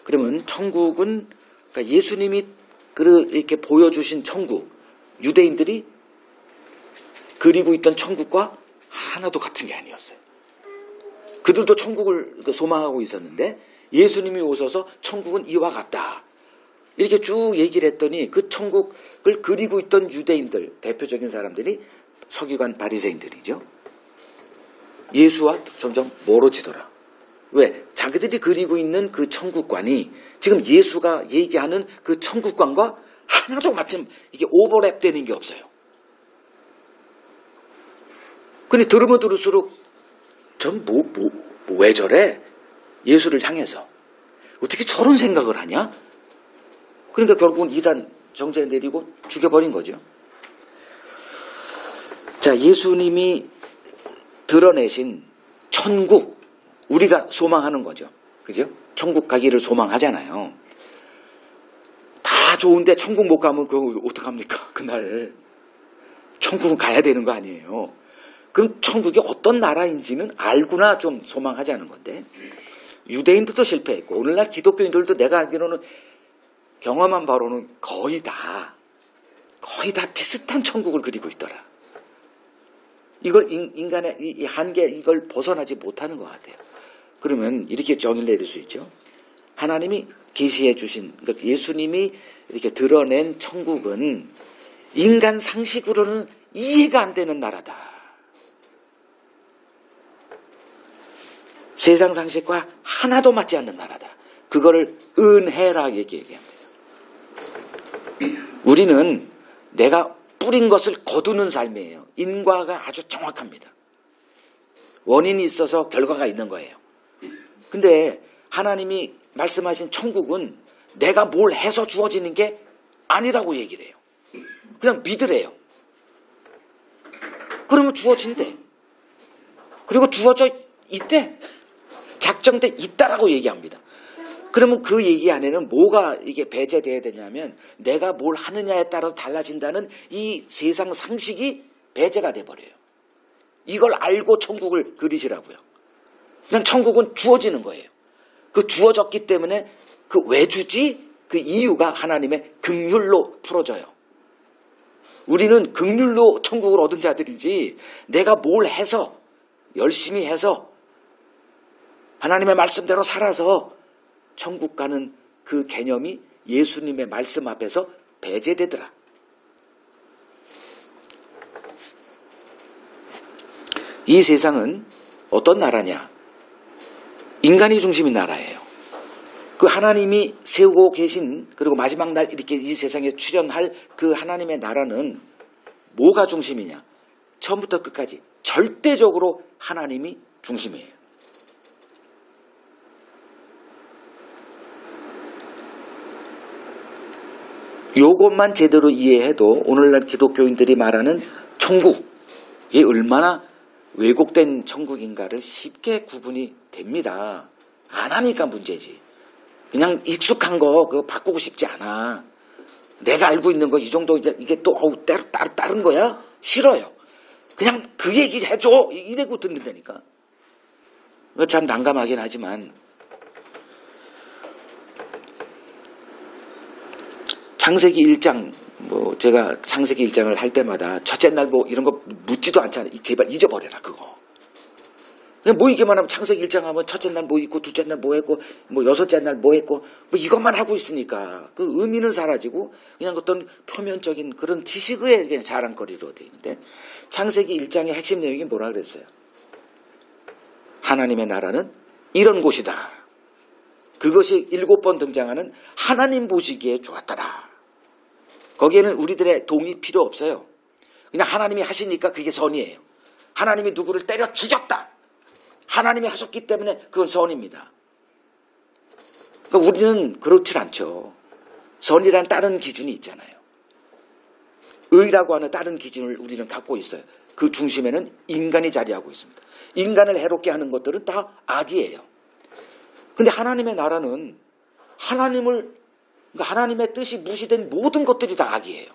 그러면 천국은 그러니까 예수님이 이렇게 보여주신 천국, 유대인들이 그리고 있던 천국과 하나도 같은 게 아니었어요. 그들도 천국을 소망하고 있었는데 예수님이 오셔서 천국은 이와 같다. 이렇게 쭉 얘기를 했더니 그 천국을 그리고 있던 유대인들, 대표적인 사람들이 서기관 바리새인들이죠. 예수와 점점 멀어지더라. 왜? 자기들이 그리고 있는 그 천국관이 지금 예수가 얘기하는 그 천국관과 하나도 같은 이게 오버랩 되는 게 없어요. 근데 들으면 들을수록 전 왜 저래? 예수를 향해서. 어떻게 저런 생각을 하냐? 그러니까 결국은 이단 정죄 내리고 죽여버린 거죠. 자, 예수님이 드러내신 천국, 우리가 소망하는 거죠. 그죠? 천국 가기를 소망하잖아요. 다 좋은데 천국 못 가면 그거 어떡합니까? 그날. 천국은 가야 되는 거 아니에요. 그럼 천국이 어떤 나라인지는 알고나 좀 소망하자는 건데 유대인들도 실패했고 오늘날 기독교인들도 내가 알기로는 경험한 바로는 거의 다 비슷한 천국을 그리고 있더라. 이걸 인간의 이 한계 이걸 벗어나지 못하는 것 같아요. 그러면 이렇게 정의를 내릴 수 있죠. 하나님이 계시해 주신 그러니까 예수님이 이렇게 드러낸 천국은 인간 상식으로는 이해가 안 되는 나라다. 세상 상식과 하나도 맞지 않는 나라다. 그거를 은혜라 얘기합니다. 우리는 내가 뿌린 것을 거두는 삶이에요. 인과가 아주 정확합니다. 원인이 있어서 결과가 있는 거예요. 근데 하나님이 말씀하신 천국은 내가 뭘 해서 주어지는 게 아니라고 얘기를 해요. 그냥 믿으래요. 그러면 주어진대. 그리고 주어져 있대. 작정돼 있다라고 얘기합니다. 그러면 그 얘기 안에는 뭐가 이게 배제돼야 되냐면 내가 뭘 하느냐에 따라 달라진다는 이 세상 상식이 배제가 돼버려요. 이걸 알고 천국을 그리시라고요. 그냥 천국은 주어지는 거예요. 그 주어졌기 때문에 그 왜 주지? 그 이유가 하나님의 긍휼로 풀어져요. 우리는 긍휼로 천국을 얻은 자들이지 내가 뭘 해서 열심히 해서 하나님의 말씀대로 살아서 천국 가는 그 개념이 예수님의 말씀 앞에서 배제되더라. 이 세상은 어떤 나라냐? 인간이 중심인 나라예요. 그 하나님이 세우고 계신 그리고 마지막 날 이렇게 이 세상에 출현할 그 하나님의 나라는 뭐가 중심이냐? 처음부터 끝까지 절대적으로 하나님이 중심이에요. 요것만 제대로 이해해도 오늘날 기독교인들이 말하는 천국이 얼마나 왜곡된 천국인가를 쉽게 구분이 됩니다. 안 하니까 문제지. 그냥 익숙한 거 그거 바꾸고 싶지 않아. 내가 알고 있는 거 이 정도 이게 또 다른 거야? 싫어요. 그냥 그 얘기 해줘. 이래고 듣는다니까. 참 난감하긴 하지만 창세기 1장 제가 창세기 1장을 할 때마다 첫째 날 이런 거 묻지도 않잖아요. 제발 잊어버려라 그거. 그냥 모이기만 하면 창세기 1장 하면 첫째 날 뭐 있고 둘째 날 뭐 했고 뭐 여섯째 날 뭐 했고 뭐 이것만 하고 있으니까 그 의미는 사라지고 그냥 어떤 표면적인 그런 지식의 그냥 자랑거리로 되어 있는데 창세기 1장의 핵심 내용이 뭐라 그랬어요? 하나님의 나라는 이런 곳이다. 그것이 7번 등장하는 하나님 보시기에 좋았더라. 거기에는 우리들의 동의 필요 없어요. 그냥 하나님이 하시니까 그게 선이에요. 하나님이 누구를 때려 죽였다. 하나님이 하셨기 때문에 그건 선입니다. 그러니까 우리는 그렇지 않죠. 선이란 다른 기준이 있잖아요. 의라고 하는 다른 기준을 우리는 갖고 있어요. 그 중심에는 인간이 자리하고 있습니다. 인간을 해롭게 하는 것들은 다 악이에요. 근데 하나님의 나라는 그러니까 하나님의 뜻이 무시된 모든 것들이 다 악이에요.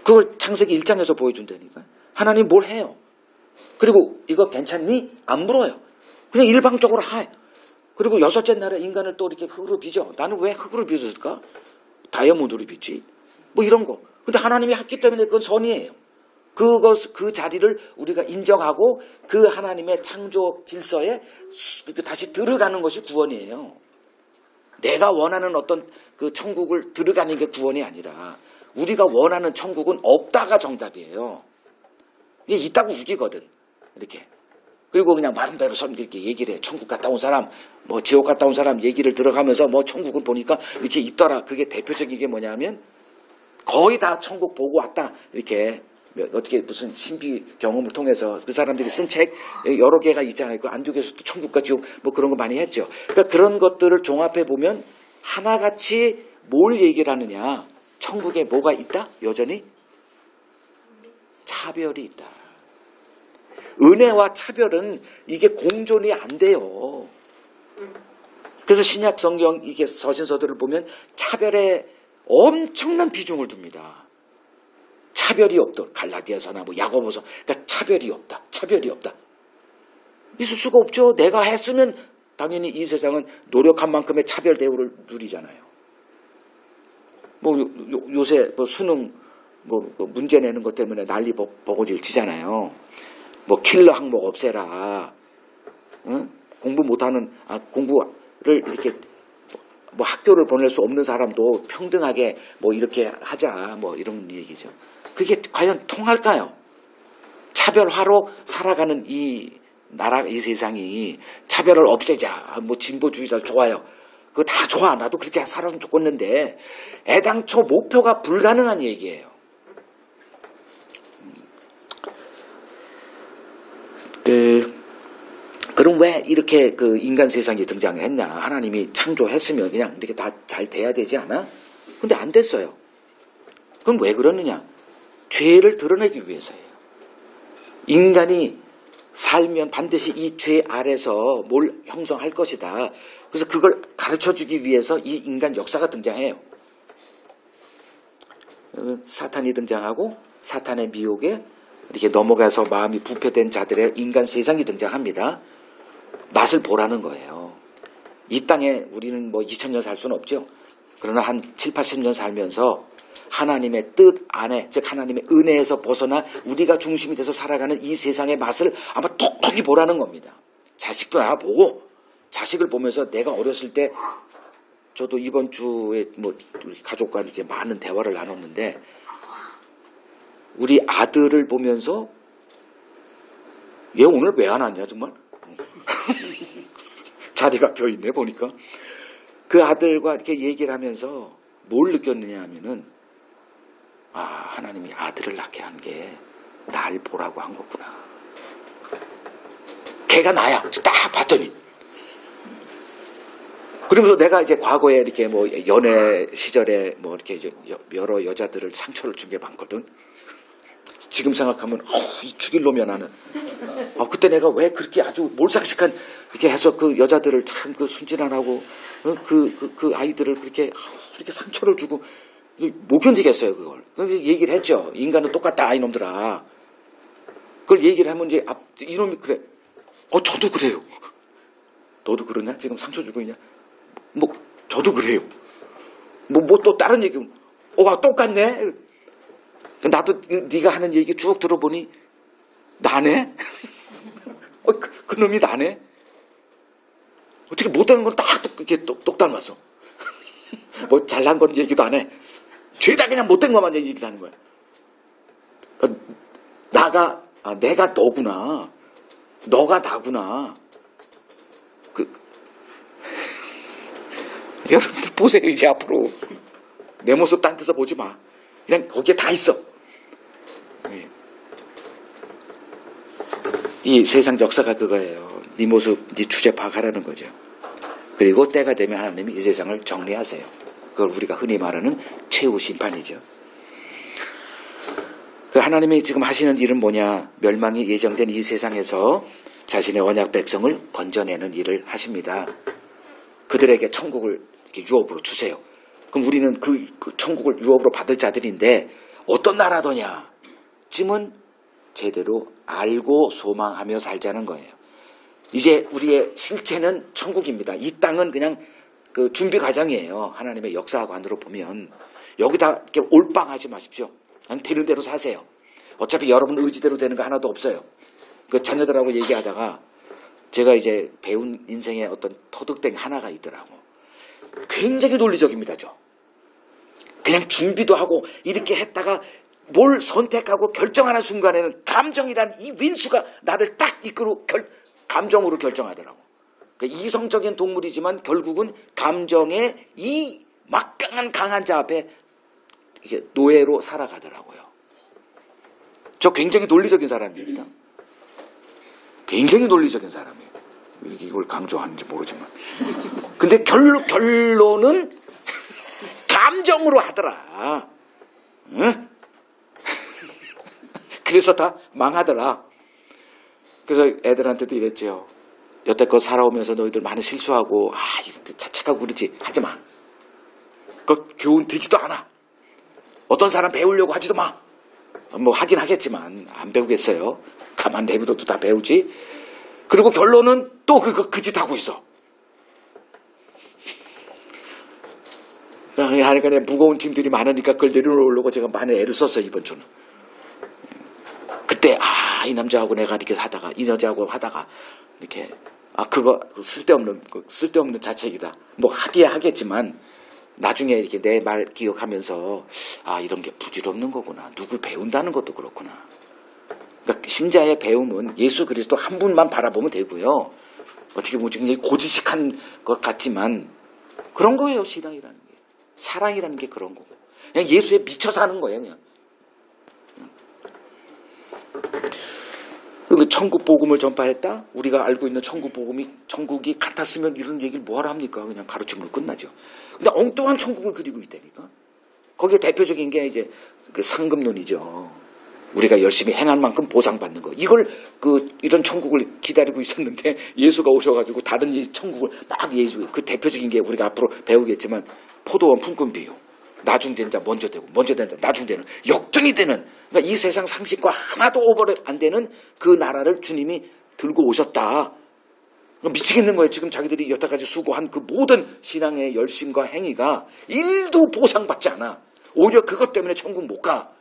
그걸 창세기 1장에서 보여준다니까. 하나님 뭘 해요? 그리고 이거 괜찮니? 안 물어요. 그냥 일방적으로 해. 그리고 여섯째 날에 인간을 또 이렇게 흙으로 빚어. 나는 왜 흙으로 빚었을까? 다이아몬드로 빚지? 뭐 이런 거. 근데 하나님이 했기 때문에 그건 선이에요. 그 자리를 우리가 인정하고 그 하나님의 창조 질서에 다시 들어가는 것이 구원이에요. 내가 원하는 어떤 그 천국을 들어가는 게 구원이 아니라 우리가 원하는 천국은 없다가 정답이에요. 이게 있다고 우기거든. 이렇게. 그리고 그냥 마음대로 이렇게 얘기를 해. 천국 갔다 온 사람, 뭐 지옥 갔다 온 사람 얘기를 들어가면서 뭐 천국을 보니까 이렇게 있더라. 그게 대표적인 게 뭐냐면 거의 다 천국 보고 왔다. 이렇게 어떻게 무슨 신비 경험을 통해서 그 사람들이 쓴 책 여러 개가 있잖아요. 그 안두에서도 천국과 지옥 뭐 그런 거 많이 했죠. 그러니까 그런 것들을 종합해 보면 하나같이 뭘 얘기를 하느냐. 천국에 뭐가 있다? 여전히 차별이 있다. 은혜와 차별은 이게 공존이 안 돼요. 그래서 신약 성경 이게 서신서들을 보면 차별에 엄청난 비중을 둡니다. 차별이 없다. 갈라디아서나 뭐 야고보서. 그러니까 차별이 없다. 차별이 없다. 있을 수가 없죠. 내가 했으면 당연히 이 세상은 노력한 만큼의 차별 대우를 누리잖아요. 뭐 요새 뭐 수능 뭐 문제 내는 것 때문에 난리 버거질 치잖아요. 뭐 킬러 항목 없애라. 응? 공부 못하는 공부를 이렇게 뭐 학교를 보낼 수 없는 사람도 평등하게 뭐 이렇게 하자 뭐 이런 얘기죠. 그게 과연 통할까요? 차별화로 살아가는 이 나라 이 세상이 차별을 없애자 뭐 진보주의자 좋아요. 그거 다 좋아. 나도 그렇게 살았으면 좋겠는데 애당초 목표가 불가능한 얘기예요. 그럼 왜 이렇게 그 인간 세상이 등장했냐? 하나님이 창조했으면 그냥 이렇게 다 잘 돼야 되지 않아? 근데 안 됐어요. 그럼 왜 그러느냐? 죄를 드러내기 위해서예요. 인간이 살면 반드시 이 죄 아래서 뭘 형성할 것이다. 그래서 그걸 가르쳐주기 위해서 이 인간 역사가 등장해요. 사탄이 등장하고 사탄의 미혹에 이렇게 넘어가서 마음이 부패된 자들의 인간 세상이 등장합니다. 맛을 보라는 거예요. 이 땅에 우리는 뭐 2000년 살 수는 없죠. 그러나 한 7, 80년 살면서 하나님의 뜻 안에, 즉 하나님의 은혜에서 벗어나 우리가 중심이 돼서 살아가는 이 세상의 맛을 아마 톡톡히 보라는 겁니다. 자식도 나 보고 자식을 보면서 내가 어렸을 때 저도 이번 주에 뭐 우리 가족과 이렇게 많은 대화를 나눴는데 우리 아들을 보면서 얘 오늘 왜 안 왔냐 정말 자리가 비어있네 보니까 그 아들과 이렇게 얘기를 하면서 뭘 느꼈느냐 하면은 하나님이 아들을 낳게 한 게 날 보라고 한 거구나. 걔가 나야. 딱 봤더니. 그러면서 내가 이제 과거에 이렇게 뭐 연애 시절에 뭐 이렇게 이제 여러 여자들을 상처를 준 게 많거든. 지금 생각하면 이 죽일 놈이야 나는. 그때 내가 왜 그렇게 아주 몰삭식한 이렇게 해서 그 여자들을 참 그 순진하고 그 아이들을 그렇게 상처를 주고 못 견디겠어요 그걸. 얘기를 했죠. 인간은 똑같다 이놈들아. 그걸 얘기를 하면 이제 이놈이 그래. 저도 그래요. 너도 그러냐? 지금 상처 주고 있냐? 뭐 저도 그래요. 뭐 또 다른 얘기. 똑같네. 나도 네가 하는 얘기 쭉 들어보니 나네? 그놈이 나네? 어떻게 못한 건 딱 이렇게 똑 닮았어. 뭐 잘난 건 얘기도 안 해. 죄다 그냥 못된 것만 얘기를 하는 거야. 내가 너구나. 너가 나구나. 여러분들 보세요. 이제 앞으로 내 모습 딴 데서 보지 마. 그냥 거기에 다 있어. 이 세상 역사가 그거예요. 네 모습, 네 주제 파악하라는 거죠. 그리고 때가 되면 하나님이 이 세상을 정리하세요. 그걸 우리가 흔히 말하는 최후 심판이죠. 그 하나님이 지금 하시는 일은 뭐냐? 멸망이 예정된 이 세상에서 자신의 언약 백성을 건져내는 일을 하십니다. 그들에게 천국을 이렇게 유업으로 주세요. 그럼 우리는 그 천국을 유업으로 받을 자들인데 어떤 나라더냐? 쯤은 제대로 알고 소망하며 살자는 거예요. 이제 우리의 실체는 천국입니다. 이 땅은 그냥 그 준비 과정이에요. 하나님의 역사관으로 보면 여기다 이렇게 올빵하지 마십시오. 그냥 되는 대로 사세요. 어차피 여러분 의지대로 되는 거 하나도 없어요. 그 자녀들하고 얘기하다가 제가 이제 배운 인생의 어떤 터득된 하나가 있더라고. 굉장히 논리적입니다. 그냥 준비도 하고 이렇게 했다가 뭘 선택하고 결정하는 순간에는 감정이란 이 윈수가 나를 딱 이끌고 감정으로 결정하더라고. 그러니까 이성적인 동물이지만 결국은 감정의 이 막강한 강한 자 앞에 이게 노예로 살아가더라고요. 저 굉장히 논리적인 사람입니다. 굉장히 논리적인 사람이에요. 이걸 강조하는지 모르지만. 근데 결론은 감정으로 하더라. 응? 그래서 다 망하더라. 그래서 애들한테도 이랬죠. 여태껏 살아오면서 너희들 많은 실수하고 자책하고 그러지 하지 마. 그 교훈 되지도 않아. 어떤 사람 배우려고 하지도 마. 뭐 하긴 하겠지만 안 배우겠어요. 가만 내비둬도 다 배우지. 그리고 결론은 또 그 짓 하고 있어. 하여간에 무거운 짐들이 많으니까 그걸 내려놓으려고 제가 많은 애를 썼어요. 이번 주는. 그때 이 남자하고 내가 이렇게 하다가 이 여자하고 하다가 이렇게 그거 쓸데없는 자책이다. 뭐 하겠지만 나중에 이렇게 내 말 기억하면서 이런 게 부질없는 거구나. 누굴 배운다는 것도 그렇구나. 그러니까 신자의 배움은 예수 그리스도 한 분만 바라보면 되고요. 어떻게 보면 굉장히 고지식한 것 같지만 그런 거예요. 신앙이라는 게. 사랑이라는 게 그런 거고. 그냥 예수에 미쳐 사는 거예요. 그냥. 천국 복음을 전파했다? 우리가 알고 있는 천국이 같았으면 이런 얘기를 뭐하러 합니까? 그냥 가르침으로 끝나죠. 근데 엉뚱한 천국을 그리고 있다니까. 거기에 대표적인 게 이제 그 상급론이죠. 우리가 열심히 행한 만큼 보상받는 거. 이런 천국을 기다리고 있었는데 예수가 오셔가지고 다른 천국을 막 그 대표적인 게 우리가 앞으로 배우겠지만 포도원 품꾼 비유. 나중된 자 먼저 되고 먼저 된 자 나중되는 역전이 되는 그러니까 이 세상 상식과 하나도 오버 안 되는 그 나라를 주님이 들고 오셨다. 미치겠는 거예요. 지금 자기들이 여태까지 수고한 그 모든 신앙의 열심과 행위가 1도 보상받지 않아. 오히려 그것 때문에 천국 못 가.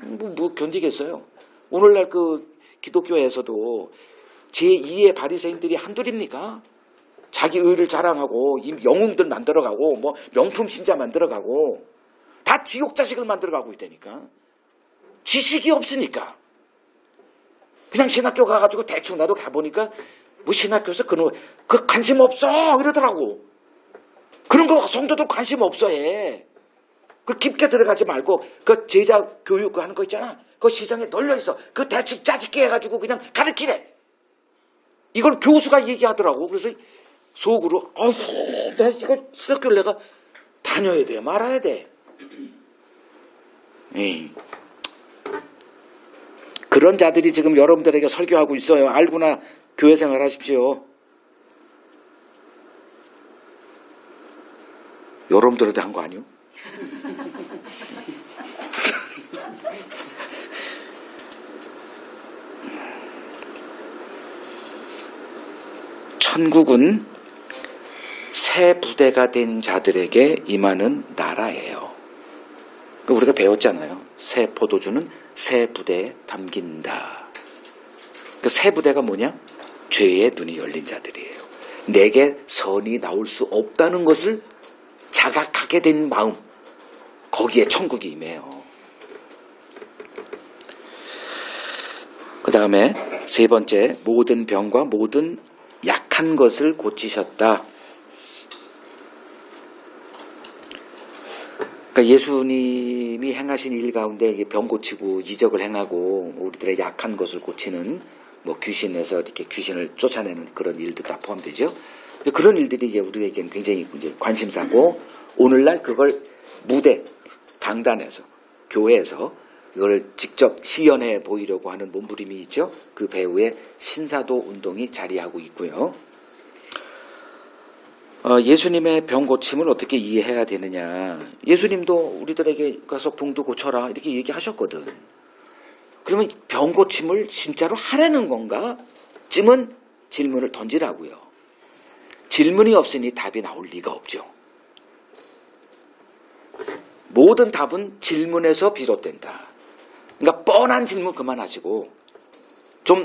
뭐 견디겠어요. 오늘날 그 기독교에서도 제2의 바리새인들이 한둘입니까? 자기 의를 자랑하고 이 영웅들 만들어가고 뭐 명품 신자 만들어가고 다 지옥 자식을 만들어가고 있다니까. 지식이 없으니까. 그냥 신학교 가가지고 대충 나도 가보니까 뭐 신학교에서 그 관심 없어 이러더라고. 그런 거 성도들 관심 없어 해. 그 깊게 들어가지 말고 그 제자 교육 하는 거 있잖아. 그 시장에 널려있어. 그 대충 짜집게 해가지고 그냥 가르치래. 이걸 교수가 얘기하더라고. 그래서 속으로 내가 이거 신학교를 내가 다녀야 돼 말아야 돼. 그런 자들이 지금 여러분들에게 설교하고 있어요. 알고나 교회 생활 하십시오. 여러분들한테 한 거 아니요? 천국은 새 부대가 된 자들에게 임하는 나라예요. 우리가 배웠잖아요. 새 포도주는 새 부대에 담긴다. 그 세 부대가 뭐냐? 죄의 눈이 열린 자들이에요. 내게 선이 나올 수 없다는 것을 자각하게 된 마음, 거기에 천국이 임해요. 그 다음에 세 번째, 모든 병과 모든 약한 것을 고치셨다. 그러니까 예수님이 행하신 일 가운데 병 고치고 이적을 행하고 우리들의 약한 것을 고치는 뭐 귀신에서 이렇게 귀신을 쫓아내는 그런 일도 다 포함되죠. 그런 일들이 이제 우리에게는 굉장히 이제 관심사고, 오늘날 그걸 무대, 강단에서, 교회에서 이걸 직접 시연해 보이려고 하는 몸부림이 있죠. 그 배후에 신사도 운동이 자리하고 있고요. 예수님의 병 고침을 어떻게 이해해야 되느냐. 예수님도 우리들에게 가서 병도 고쳐라 이렇게 얘기하셨거든. 그러면 병 고침을 진짜로 하라는 건가? 쯤은 질문을 던지라고요. 질문이 없으니 답이 나올 리가 없죠. 모든 답은 질문에서 비롯된다. 그러니까 뻔한 질문 그만하시고 좀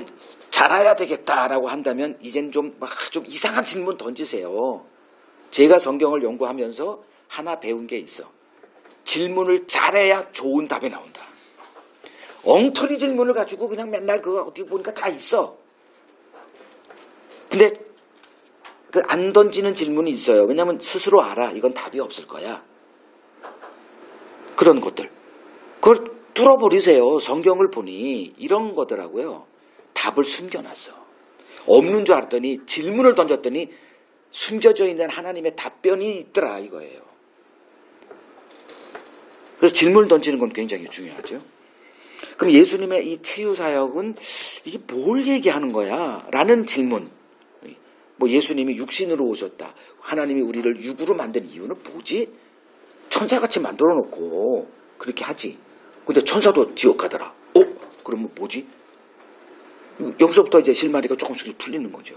잘해야 되겠다라고 한다면 이젠 좀 이상한 질문 던지세요. 제가 성경을 연구하면서 하나 배운 게 있어. 질문을 잘해야 좋은 답이 나온다. 엉터리 질문을 가지고 그냥 맨날 그거 어디 보니까 다 있어. 근데 그 안 던지는 질문이 있어요. 왜냐하면 스스로 알아. 이건 답이 없을 거야. 그런 것들. 그걸 뚫어버리세요. 성경을 보니 이런 거더라고요. 답을 숨겨놨어. 없는 줄 알았더니 질문을 던졌더니 숨겨져 있는 하나님의 답변이 있더라 이거예요. 그래서 질문을 던지는 건 굉장히 중요하죠. 그럼 예수님의 이 치유 사역은 이게 뭘 얘기하는 거야? 라는 질문. 뭐 예수님이 육신으로 오셨다. 하나님이 우리를 육으로 만든 이유는 뭐지? 천사같이 만들어 놓고 그렇게 하지. 근데 천사도 지옥 가더라. 그러면 뭐지? 여기서부터 이제 실마리가 조금씩 풀리는 거죠.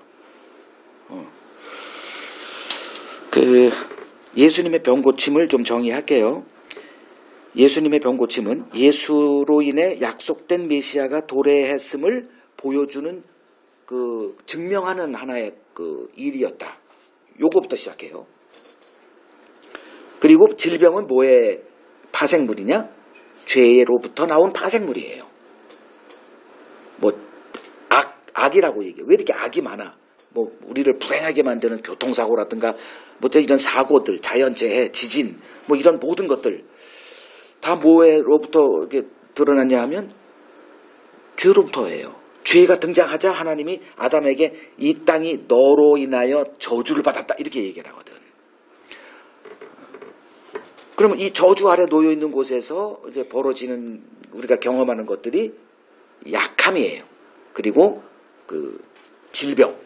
그 예수님의 병 고침을 좀 정의할게요. 예수님의 병 고침은 예수로 인해 약속된 메시아가 도래했음을 보여주는 그 증명하는 하나의 그 일이었다. 요거부터 시작해요. 그리고 질병은 뭐의 파생물이냐? 죄로부터 나온 파생물이에요. 뭐 악이라고 얘기해요. 왜 이렇게 악이 많아? 뭐 우리를 불행하게 만드는 교통사고라든가 뭐 이런 사고들, 자연재해, 지진, 뭐 이런 모든 것들 다 뭐로부터 이렇게 드러났냐 하면 죄로부터예요. 죄가 등장하자 하나님이 아담에게 이 땅이 너로 인하여 저주를 받았다 이렇게 얘기를 하거든. 그러면 이 저주 아래 놓여 있는 곳에서 이제 벌어지는 우리가 경험하는 것들이 약함이에요. 그리고 그 질병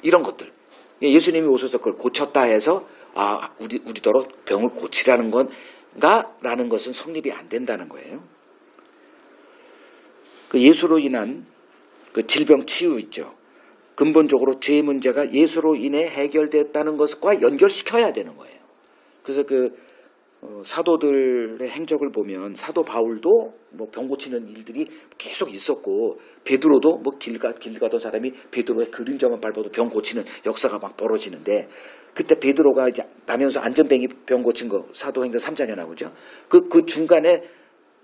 이런 것들. 예수님이 오셔서 그걸 고쳤다 해서 우리더러 병을 고치라는 건가라는 것은 성립이 안 된다는 거예요. 그 예수로 인한 그 질병 치유 있죠. 근본적으로 죄의 문제가 예수로 인해 해결됐다는 것과 연결시켜야 되는 거예요. 그래서 그 사도들의 행적을 보면 사도 바울도 뭐 병 고치는 일들이 계속 있었고 베드로도 뭐 길 가던 사람이 베드로의 그림자만 밟아도 병 고치는 역사가 막 벌어지는데 그때 베드로가 이제 나면서 안전뱅이 병 고친 거 사도행전 3장에 나오죠. 그 중간에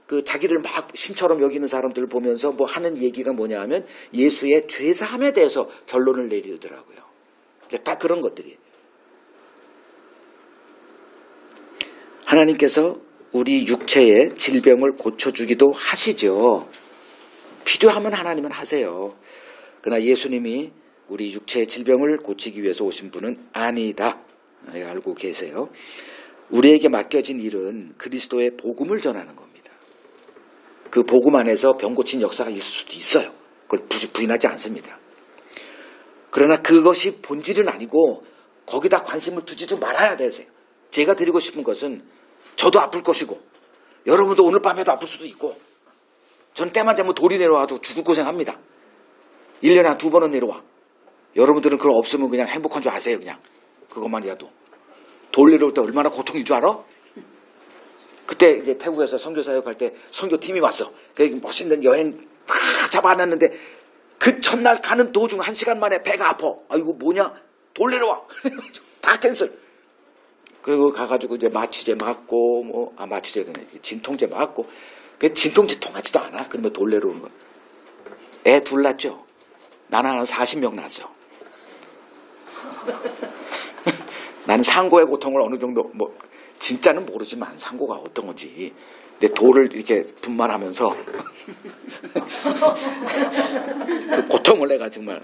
그 자기를 막 신처럼 여기는 사람들을 보면서 뭐 하는 얘기가 뭐냐 하면 예수의 죄사함에 대해서 결론을 내리더라고요. 다 그런 것들이. 하나님께서 우리 육체의 질병을 고쳐주기도 하시죠. 필요하면 하나님은 하세요. 그러나 예수님이 우리 육체의 질병을 고치기 위해서 오신 분은 아니다. 알고 계세요. 우리에게 맡겨진 일은 그리스도의 복음을 전하는 겁니다. 그 복음 안에서 병 고친 역사가 있을 수도 있어요. 그걸 부인하지 않습니다. 그러나 그것이 본질은 아니고 거기다 관심을 두지도 말아야 되세요. 제가 드리고 싶은 것은 저도 아플 것이고 여러분도 오늘 밤에도 아플 수도 있고 전 때만 되면 돌이 내려와도 죽을 고생합니다. 1년에 한 2번은 내려와. 여러분들은 그거 없으면 그냥 행복한 줄 아세요. 그냥 그것만이라도. 돌 내려올 때 얼마나 고통인 줄 알아? 그때 이제 태국에서 선교 사역할 때 선교팀이 왔어. 그 멋있는 여행 다 잡아놨는데 그 첫날 가는 도중 1시간 만에 배가 아파. 아이고 뭐냐? 돌 내려와. 다 캔슬. 그리고 가가지고 이제 마취제 맞고 마취제가 진통제 맞고 그 진통제 통하지도 않아. 그러면 돌 내려오는 거. 애 둘 낳죠. 나는 한 40명 낳았어. 나는 상고의 고통을 어느 정도 진짜는 모르지만 상고가 어떤 건지 내 돌을 이렇게 분만하면서 그 고통을 내가 정말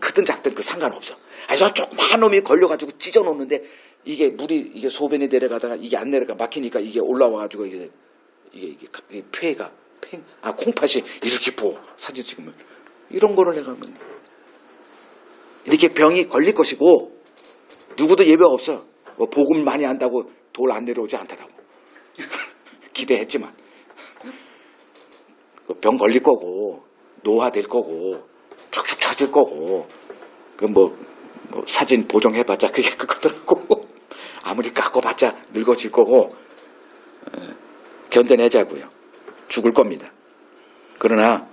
크든 작든 그 상관없어. 저 조그만 놈이 걸려가지고 찢어놓는데 이게 물이 이게 소변이 내려가다가 이게 안 내려가 막히니까 이게 올라와가지고 이게 폐가 콩팥이 이렇게 부어. 사진 찍으면 이런 거를 내가 이렇게 병이 걸릴 것이고 누구도 예외 없어. 복음 많이 한다고 돌 안 내려오지 않더라고. 기대했지만 병 걸릴 거고 노화될 거고 축축 처질 거고 사진 보정해봤자 그게 그거더라고. 아무리 깎아봤자 늙어질 거고 견뎌내자고요. 죽을 겁니다. 그러나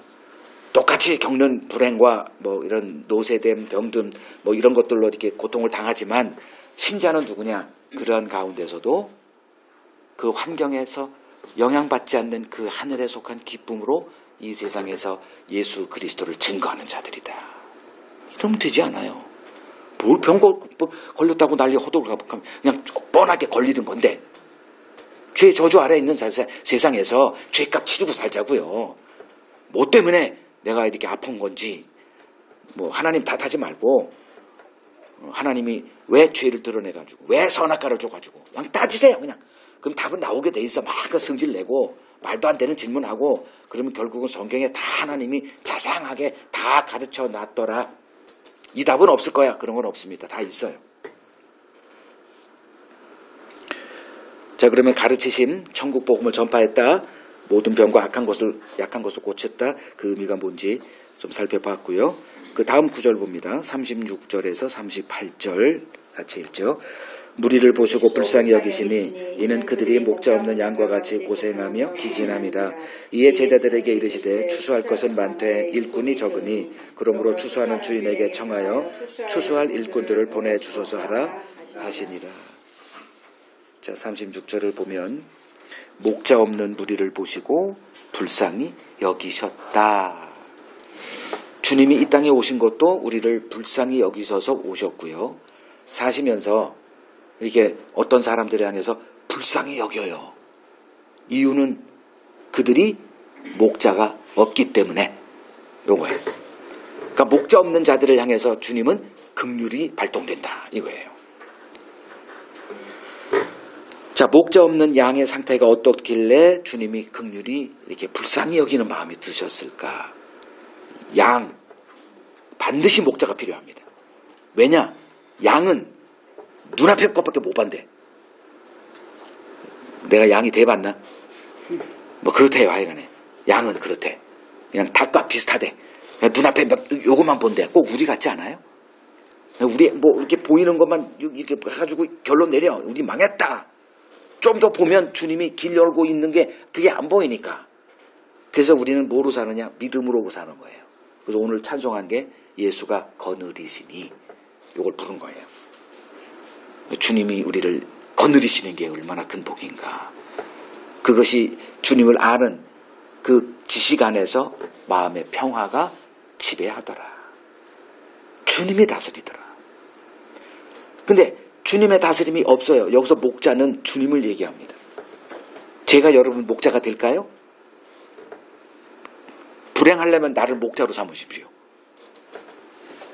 똑같이 겪는 불행과 이런 노쇠됨, 병든 이런 것들로 이렇게 고통을 당하지만 신자는 누구냐? 그러한 가운데서도 그 환경에서 영향받지 않는 그 하늘에 속한 기쁨으로 이 세상에서 예수 그리스도를 증거하는 자들이다. 이러면 되지 않아요. 뭘 병 걸렸다고 난리 호들갑하면 그냥 뻔하게 걸리는 건데 죄 저주 아래 있는 세상에서 죄값 치르고 살자고요. 뭐 때문에 내가 이렇게 아픈 건지 하나님 탓하지 말고 하나님이 왜 죄를 드러내가지고 왜 선악과를 줘가지고 그냥 따지세요. 그냥 그럼 답은 나오게 돼 있어. 막 성질 내고 말도 안 되는 질문하고 그러면 결국은 성경에 다 하나님이 자상하게 다 가르쳐 놨더라. 이 답은 없을 거야. 그런 건 없습니다. 다 있어요. 자, 그러면 가르치심, 천국 복음을 전파했다. 모든 병과 약한 것을 고쳤다. 그 의미가 뭔지 좀 살펴봤고요. 그 다음 구절 봅니다. 36절에서 38절 같이 읽죠. 무리를 보시고 불쌍히 여기시니 이는 그들이 목자 없는 양과 같이 고생하며 기진함이라. 이에 제자들에게 이르시되 추수할 것은 많되 일꾼이 적으니 그러므로 추수하는 주인에게 청하여 추수할 일꾼들을 보내주소서 하라 하시니라. 자, 36절을 보면 목자 없는 무리를 보시고 불쌍히 여기셨다. 주님이 이 땅에 오신 것도 우리를 불쌍히 여기셔서 오셨고요. 사시면서 이렇게 어떤 사람들을 향해서 불쌍히 여겨요. 이유는 그들이 목자가 없기 때문에 요거예요. 그러니까 목자 없는 자들을 향해서 주님은 긍휼이 발동된다 이거예요. 자, 목자 없는 양의 상태가 어떻길래 주님이 긍휼히 이렇게 불쌍히 여기는 마음이 드셨을까? 양 반드시 목자가 필요합니다. 왜냐? 양은 눈앞에 것밖에 못 봤는데 내가 양이 돼봤나? 그렇대요. 하여간에 양은 그렇대. 그냥 닭과 비슷하대. 그냥 눈앞에 요것만 본대. 꼭 우리 같지 않아요? 우리 이렇게 보이는 것만 이렇게 해가지고 결론 내려. 우리 망했다. 좀 더 보면 주님이 길 열고 있는 게 그게 안 보이니까. 그래서 우리는 뭐로 사느냐? 믿음으로 사는 거예요. 그래서 오늘 찬송한 게 예수가 거느리시니 이걸 부른 거예요. 주님이 우리를 거느리시는 게 얼마나 큰 복인가. 그것이 주님을 아는 그 지식 안에서 마음의 평화가 지배하더라. 주님이 다스리더라. 근데 주님의 다스림이 없어요. 여기서 목자는 주님을 얘기합니다. 제가 여러분 목자가 될까요? 불행하려면 나를 목자로 삼으십시오.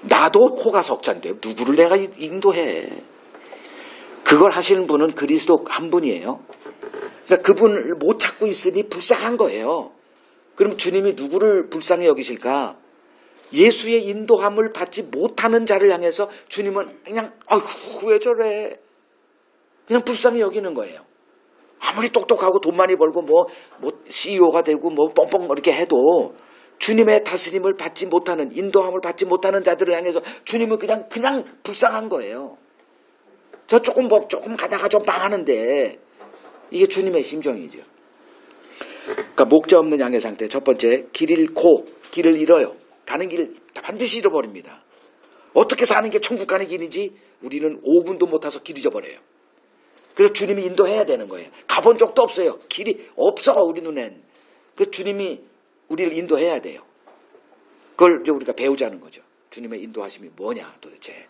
나도 코가 석자인데 누구를 내가 인도해. 그걸 하시는 분은 그리스도 한 분이에요. 그러니까 그분을 못 찾고 있으니 불쌍한 거예요. 그럼 주님이 누구를 불쌍히 여기실까? 예수의 인도함을 받지 못하는 자를 향해서 주님은 그냥 아이고 왜 저래 그냥 불쌍히 여기는 거예요. 아무리 똑똑하고 돈 많이 벌고 뭐 CEO가 되고 뻥뻥 이렇게 해도 주님의 다스림을 받지 못하는 인도함을 받지 못하는 자들을 향해서 주님은 그냥 불쌍한 거예요. 저 조금 가다가 좀 망하는데 이게 주님의 심정이죠. 그러니까 목자 없는 양의 상태. 첫 번째, 길 잃고 길을 잃어요. 가는 길 반드시 잃어버립니다. 어떻게 사는 게 천국 가는 길인지 우리는 5분도 못 타서 길 잊어버려요. 그래서 주님이 인도해야 되는 거예요. 가본 적도 없어요. 길이 없어 우리 눈엔. 그래서 주님이 우리를 인도해야 돼요. 그걸 이제 우리가 배우자는 거죠. 주님의 인도하심이 뭐냐 도대체.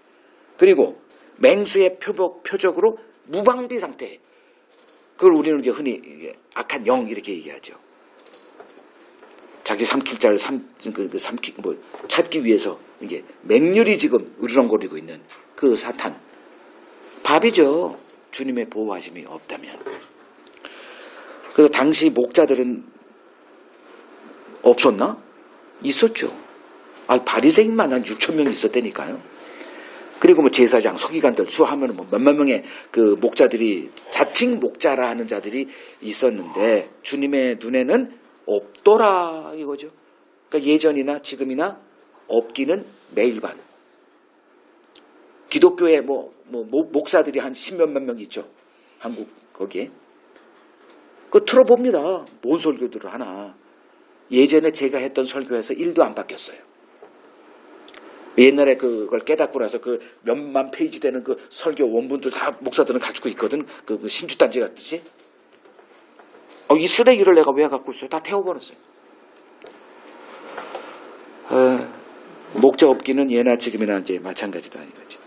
그리고 맹수의 표적으로 무방비 상태. 그걸 우리는 이제 흔히 악한 영 이렇게 얘기하죠. 자기 삼킬 자를 찾기 위해서 이게 맹렬히 지금 으르렁거리고 있는 그 사탄. 밥이죠. 주님의 보호하심이 없다면. 그래서 당시 목자들은 없었나? 있었죠. 바리새인만 한 6천 명이 있었다니까요. 그리고 뭐 제사장, 서기관들 수하면 뭐 몇만 명의 그 목자들이 자칭 목자라 하는 자들이 있었는데 주님의 눈에는 없더라 이거죠. 그러니까 예전이나 지금이나 없기는 매일반. 기독교에 목사들이 한 10몇만 명 있죠. 한국 거기에. 그거 틀어봅니다. 뭔 설교들을 하나. 예전에 제가 했던 설교에서 1도 안 바뀌었어요. 옛날에 그걸 깨닫고 나서 그 몇만 페이지 되는 그 설교 원본들 다 목사들은 가지고 있거든. 그 신주단지 같듯이. 이 쓰레기를 내가 왜 갖고 있어요? 다 태워버렸어요. 목자 없기는 예나 지금이나 이제 마찬가지다 이거지.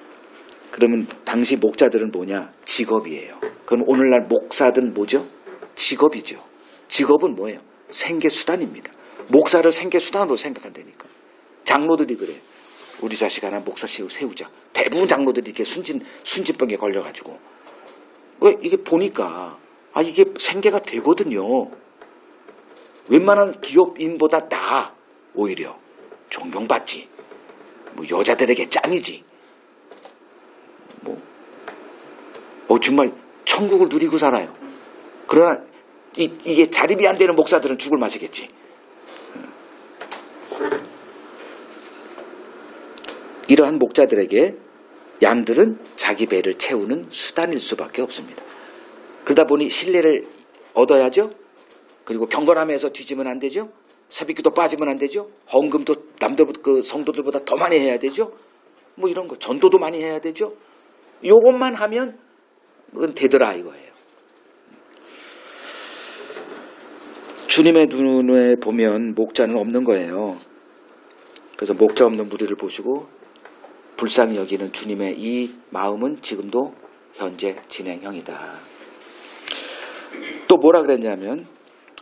그러면 당시 목자들은 뭐냐? 직업이에요. 그럼 오늘날 목사들은 뭐죠? 직업이죠. 직업은 뭐예요? 생계수단입니다. 목사를 생계수단으로 생각한다니까. 장로들이 그래요. 우리 자식 하나 목사 세우자. 대부분 장로들이 이렇게 순진병에 걸려가지고. 왜? 이게 보니까, 이게 생계가 되거든요. 웬만한 기업인보다 나아. 오히려. 존경받지. 여자들에게 짱이지. 정말 천국을 누리고 살아요. 그러나, 이게 자립이 안 되는 목사들은 죽을 맛이겠지. 이러한 목자들에게 양들은 자기 배를 채우는 수단일 수밖에 없습니다. 그러다 보니 신뢰를 얻어야죠. 그리고 경건함에서 뒤지면 안 되죠. 새벽기도 빠지면 안 되죠. 헌금도 남들 성도들보다 더 많이 해야 되죠. 이런 거 전도도 많이 해야 되죠. 요것만 하면 그건 되더라 이거예요. 주님의 눈에 보면 목자는 없는 거예요. 그래서 목자 없는 무리를 보시고 불쌍히 여기는 주님의 이 마음은 지금도 현재 진행형이다. 또 뭐라 그랬냐면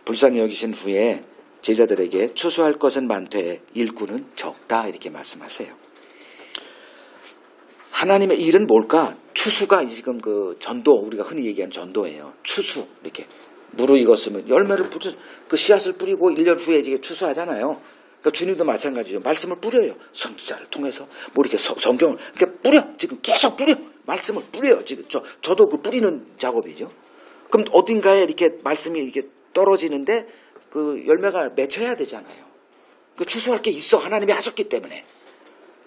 불쌍히 여기신 후에 제자들에게 추수할 것은 많되 일꾼은 적다 이렇게 말씀하세요. 하나님의 일은 뭘까? 추수가 지금 그 전도, 우리가 흔히 얘기하는 전도예요. 추수, 이렇게 물을 익었으면 열매를 그 씨앗을 뿌리고 1년 후에 이제 추수하잖아요. 그러니까 주님도 마찬가지죠. 말씀을 뿌려요. 선지자를 통해서 이렇게 성경을 이렇게 뿌려. 지금 계속 뿌려. 말씀을 뿌려요. 지금 저도 그 뿌리는 작업이죠. 그럼 어딘가에 이렇게 말씀이 이렇게 떨어지는데 그 열매가 맺혀야 되잖아요. 그 추수할 게 있어. 하나님이 하셨기 때문에.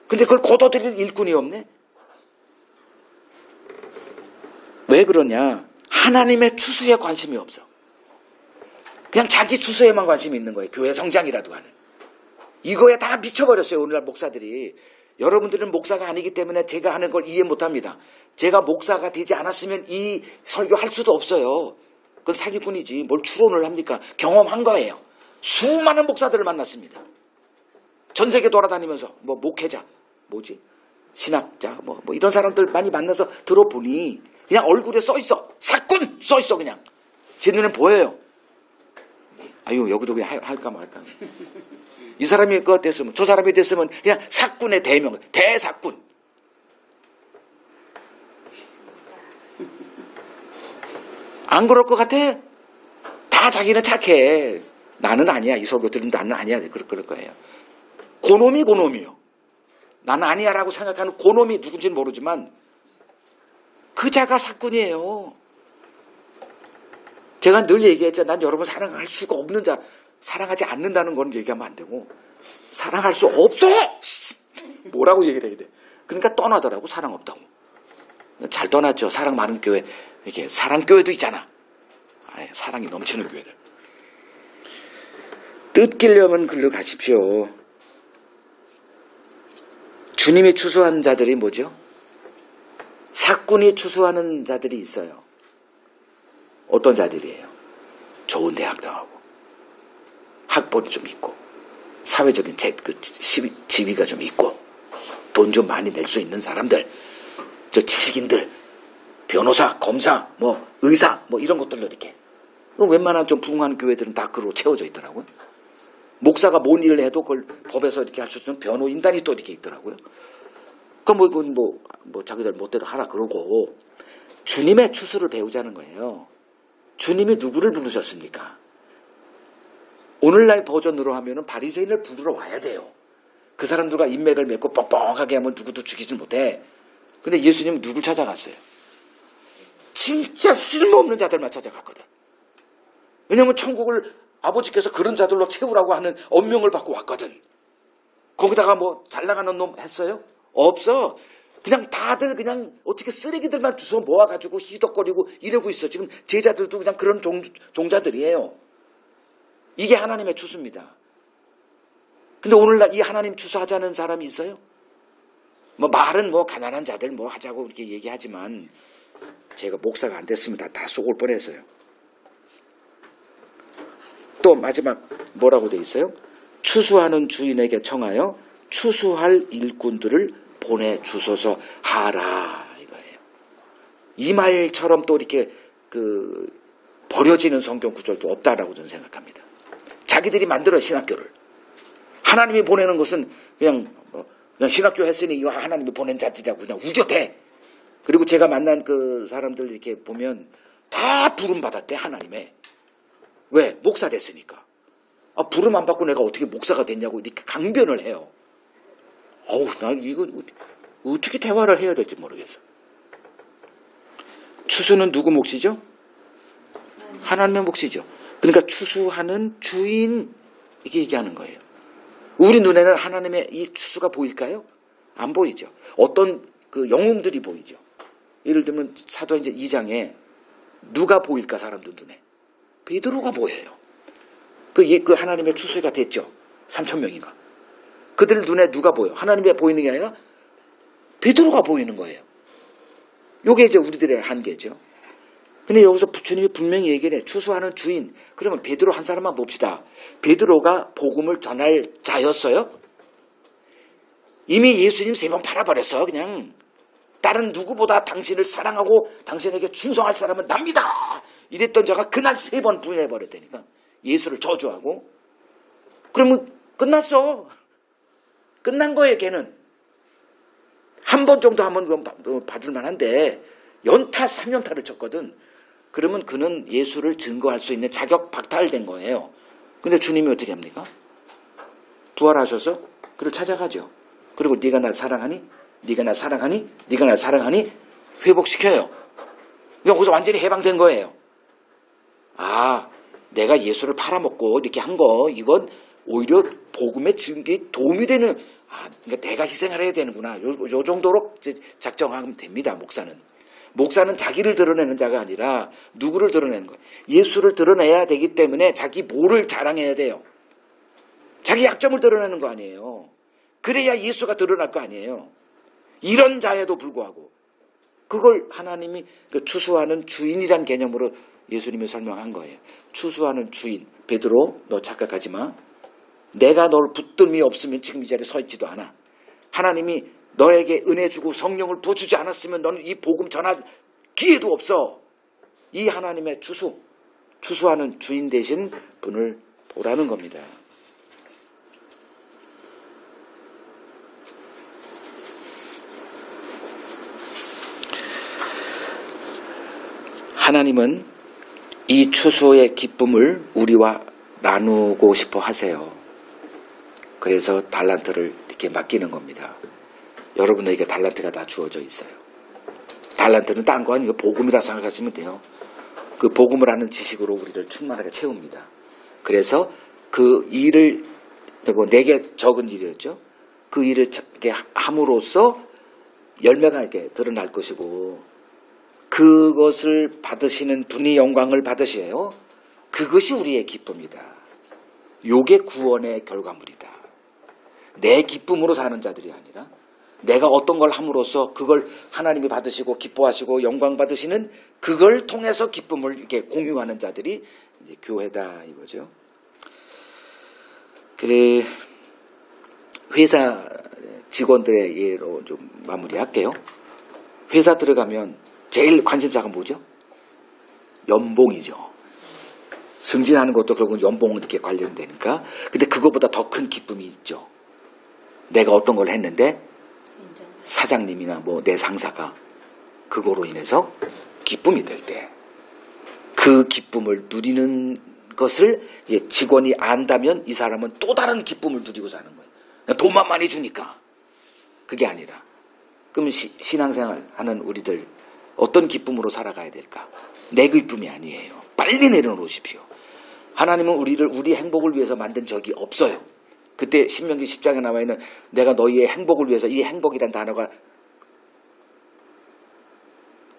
근데 그걸 걷어들일 일꾼이 없네. 왜 그러냐? 하나님의 추수에 관심이 없어. 그냥 자기 추수에만 관심이 있는 거예요. 교회 성장이라도 하는. 이거에 다 미쳐버렸어요. 오늘날 목사들이. 여러분들은 목사가 아니기 때문에 제가 하는 걸 이해 못합니다. 제가 목사가 되지 않았으면 이 설교할 수도 없어요. 그건 사기꾼이지. 뭘 추론을 합니까? 경험한 거예요. 수많은 목사들을 만났습니다. 전 세계 돌아다니면서 목회자, 신학자, 이런 사람들 많이 만나서 들어보니 그냥 얼굴에 써있어. 사꾼! 써있어 그냥. 제 눈엔 보여요. 여기도 그냥 할까 말까. 이 사람이 그거 됐으면 저 사람이 됐으면 그냥 사꾼의 대명, 대사꾼. 안 그럴 것 같아? 다 자기는 착해. 나는 아니야. 이 설교 들으면 나는 아니야. 그럴 거예요. 고놈이요. 나는 아니야라고 생각하는 고놈이 누군지는 모르지만 그 자가 사꾼이에요. 제가 늘 얘기했죠. 난 여러분 사랑할 수가 없는 자. 사랑하지 않는다는 건 얘기하면 안 되고 사랑할 수 없어! 뭐라고 얘기를 해야 돼. 그러니까 떠나더라고. 사랑 없다고. 잘 떠났죠. 사랑 많은 교회. 이렇게 사랑교회도 있잖아. 사랑이 넘치는 교회들. 뜯기려면 글로 가십시오. 주님이 추수한 자들이 뭐죠? 사꾼이 추수하는 자들이 있어요. 어떤 자들이에요? 좋은 대학 나오고 학벌이 좀 있고 사회적인 지위가 좀 있고 돈 좀 많이 낼 수 있는 사람들, 저 지식인들, 변호사, 검사, 뭐 의사, 뭐 이런 것들로 이렇게 웬만한 좀 부흥한 교회들은 다 그로 채워져 있더라고요. 목사가 뭔 일을 해도 그걸 법에서 이렇게 할 수 있는 변호인단이 또 이렇게 있더라고요. 그건 뭐 자기들 멋대로 하라 그러고 주님의 추수를 배우자는 거예요. 주님이 누구를 부르셨습니까? 오늘날 버전으로 하면은 바리새인을 부르러 와야 돼요. 그 사람들과 인맥을 맺고 뻥뻥하게 하면 누구도 죽이질 못해. 근데 예수님은 누굴 찾아갔어요? 진짜 쓸모없는 자들만 찾아갔거든. 왜냐하면 천국을 아버지께서 그런 자들로 채우라고 하는 엄명을 받고 왔거든. 거기다가 뭐 잘나가는 놈 했어요? 없어. 그냥 다들 그냥 어떻게 쓰레기들만 주워 모아가지고 희덕거리고 이러고 있어. 지금 제자들도 그냥 그런 종자들이에요. 이게 하나님의 추수입니다. 근데 오늘날 이 하나님 추수하자는 사람이 있어요? 뭐 말은 뭐 가난한 자들 뭐 하자고 이렇게 얘기하지만 제가 목사가 안 됐습니다. 다 쏘골 뻔했어요. 또 마지막 뭐라고 돼 있어요? 추수하는 주인에게 청하여 추수할 일꾼들을 보내주소서 하라 이거예요. 이 말처럼 또 이렇게 버려지는 성경 구절도 없다라고 저는 생각합니다. 자기들이 만들어 신학교를 하나님이 보내는 것은 그냥 신학교 했으니 이거 하나님이 보낸 자들이라고 그냥 우겨대. 그리고 제가 만난 그 사람들 이렇게 보면 다 부름 받았대 하나님의. 왜? 목사 됐으니까. 부름 안 받고 내가 어떻게 목사가 됐냐고 이렇게 강변을 해요. 난 이거 어떻게 대화를 해야 될지 모르겠어. 추수는 누구 몫이죠? 하나님의 몫이죠. 그러니까 추수하는 주인 이렇게 얘기하는 거예요. 우리 눈에는 하나님의 이 추수가 보일까요? 안 보이죠. 어떤 그 영웅들이 보이죠. 예를 들면 사도행전 2장에 누가 보일까 사람들 눈에? 베드로가 보여요. 그 하나님의 추수가 됐죠. 3,000명인가. 그들 눈에 누가 보여? 하나님이 보이는 게 아니라 베드로가 보이는 거예요. 이게 이제 우리들의 한계죠. 근데 여기서 주님이 분명히 얘기를 해. 추수하는 주인. 그러면 베드로 한 사람만 봅시다. 베드로가 복음을 전할 자였어요? 이미 예수님 3번 팔아버렸어. 그냥 다른 누구보다 당신을 사랑하고 당신에게 충성할 사람은 납니다. 이랬던 자가 그날 3번 부인해버렸다니까. 예수를 저주하고. 그러면 끝났어. 끝난 거예요, 걔는. 한 번 정도 하면 봐줄 만한데 연타 3연타를 쳤거든. 그러면 그는 예수를 증거할 수 있는 자격 박탈된 거예요. 근데 주님이 어떻게 합니까? 부활하셔서 그를 찾아가죠. 그리고 네가 날 사랑하니? 네가 날 사랑하니? 네가 날 사랑하니? 회복시켜요. 거기서 완전히 해방된 거예요. 내가 예수를 팔아먹고 이렇게 한 거 이건 오히려 복음의 증거에 도움이 되는 그러니까 내가 희생을 해야 되는구나. 요 정도로 작정하면 됩니다. 목사는 자기를 드러내는 자가 아니라 누구를 드러내는 거예요. 예수를 드러내야 되기 때문에 자기 뭐를 자랑해야 돼요. 자기 약점을 드러내는 거 아니에요. 그래야 예수가 드러날 거 아니에요. 이런 자에도 불구하고 그걸 하나님이 추수하는 주인이란 개념으로 예수님이 설명한 거예요. 추수하는 주인. 베드로 너 착각하지 마. 내가 널 붙듦이 없으면 지금 이 자리에 서 있지도 않아. 하나님이 너에게 은혜 주고 성령을 부어주지 않았으면 너는 이 복음 전할 기회도 없어. 이 하나님의 추수하는 주인 되신 분을 보라는 겁니다. 하나님은 이 추수의 기쁨을 우리와 나누고 싶어 하세요. 그래서 달란트를 이렇게 맡기는 겁니다. 여러분에게 달란트가 다 주어져 있어요. 달란트는 딴 거 아니고 복음이라 생각하시면 돼요. 그 복음을 아는 지식으로 우리를 충만하게 채웁니다. 그래서 그 일을 내게 적은 일이었죠. 그 일을 함으로써 열매가 이렇게 드러날 것이고 그것을 받으시는 분이 영광을 받으셔요. 그것이 우리의 기쁨이다. 요게 구원의 결과물이다. 내 기쁨으로 사는 자들이 아니라 내가 어떤 걸 함으로써 그걸 하나님이 받으시고 기뻐하시고 영광 받으시는 그걸 통해서 기쁨을 이렇게 공유하는 자들이 이제 교회다 이거죠. 그 회사 직원들의 예로 좀 마무리할게요. 회사 들어가면 제일 관심사가 뭐죠? 연봉이죠. 승진하는 것도 결국은 연봉 이렇게 관련되니까. 근데 그거보다 더 큰 기쁨이 있죠. 내가 어떤 걸 했는데 사장님이나 뭐 내 상사가 그거로 인해서 기쁨이 될 때 그 기쁨을 누리는 것을 직원이 안다면 이 사람은 또 다른 기쁨을 누리고 사는 거예요. 돈만 많이 주니까. 그게 아니라 그럼 신앙생활 하는 우리들 어떤 기쁨으로 살아가야 될까? 내 기쁨이 아니에요. 빨리 내려놓으십시오. 하나님은 우리 행복을 위해서 만든 적이 없어요. 그때 신명기 10장에 나와 있는 내가 너희의 행복을 위해서, 이 행복이란 단어가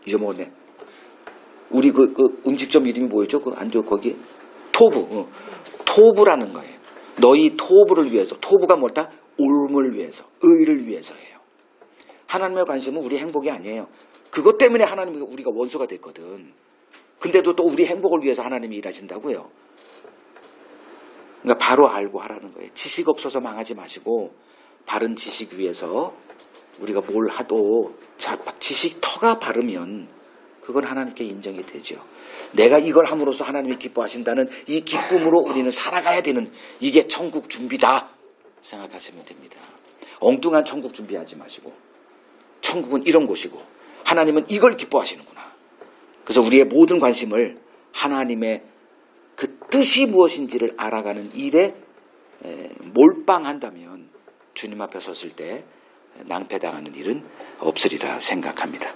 잊어먹었네. 우리 그 음식점 이름이 뭐였죠? 그 안쪽 거기 토부. 토부라는 거예요. 너희 토부를 위해서. 토부가 뭘까? 옳음을 위해서, 의를 위해서예요. 하나님의 관심은 우리 행복이 아니에요. 그것 때문에 하나님이 우리가 원수가 됐거든. 근데도 또 우리 행복을 위해서 하나님이 일하신다고요. 그러니까 바로 알고 하라는 거예요. 지식 없어서 망하지 마시고 바른 지식 위해서 우리가 뭘 하도 지식 터가 바르면 그건 하나님께 인정이 되죠. 내가 이걸 함으로써 하나님이 기뻐하신다는 이 기쁨으로 우리는 살아가야 되는, 이게 천국 준비다 생각하시면 됩니다. 엉뚱한 천국 준비하지 마시고 천국은 이런 곳이고 하나님은 이걸 기뻐하시는구나. 그래서 우리의 모든 관심을 하나님의 그 뜻이 무엇인지를 알아가는 일에 몰빵한다면 주님 앞에 섰을 때 낭패당하는 일은 없으리라 생각합니다.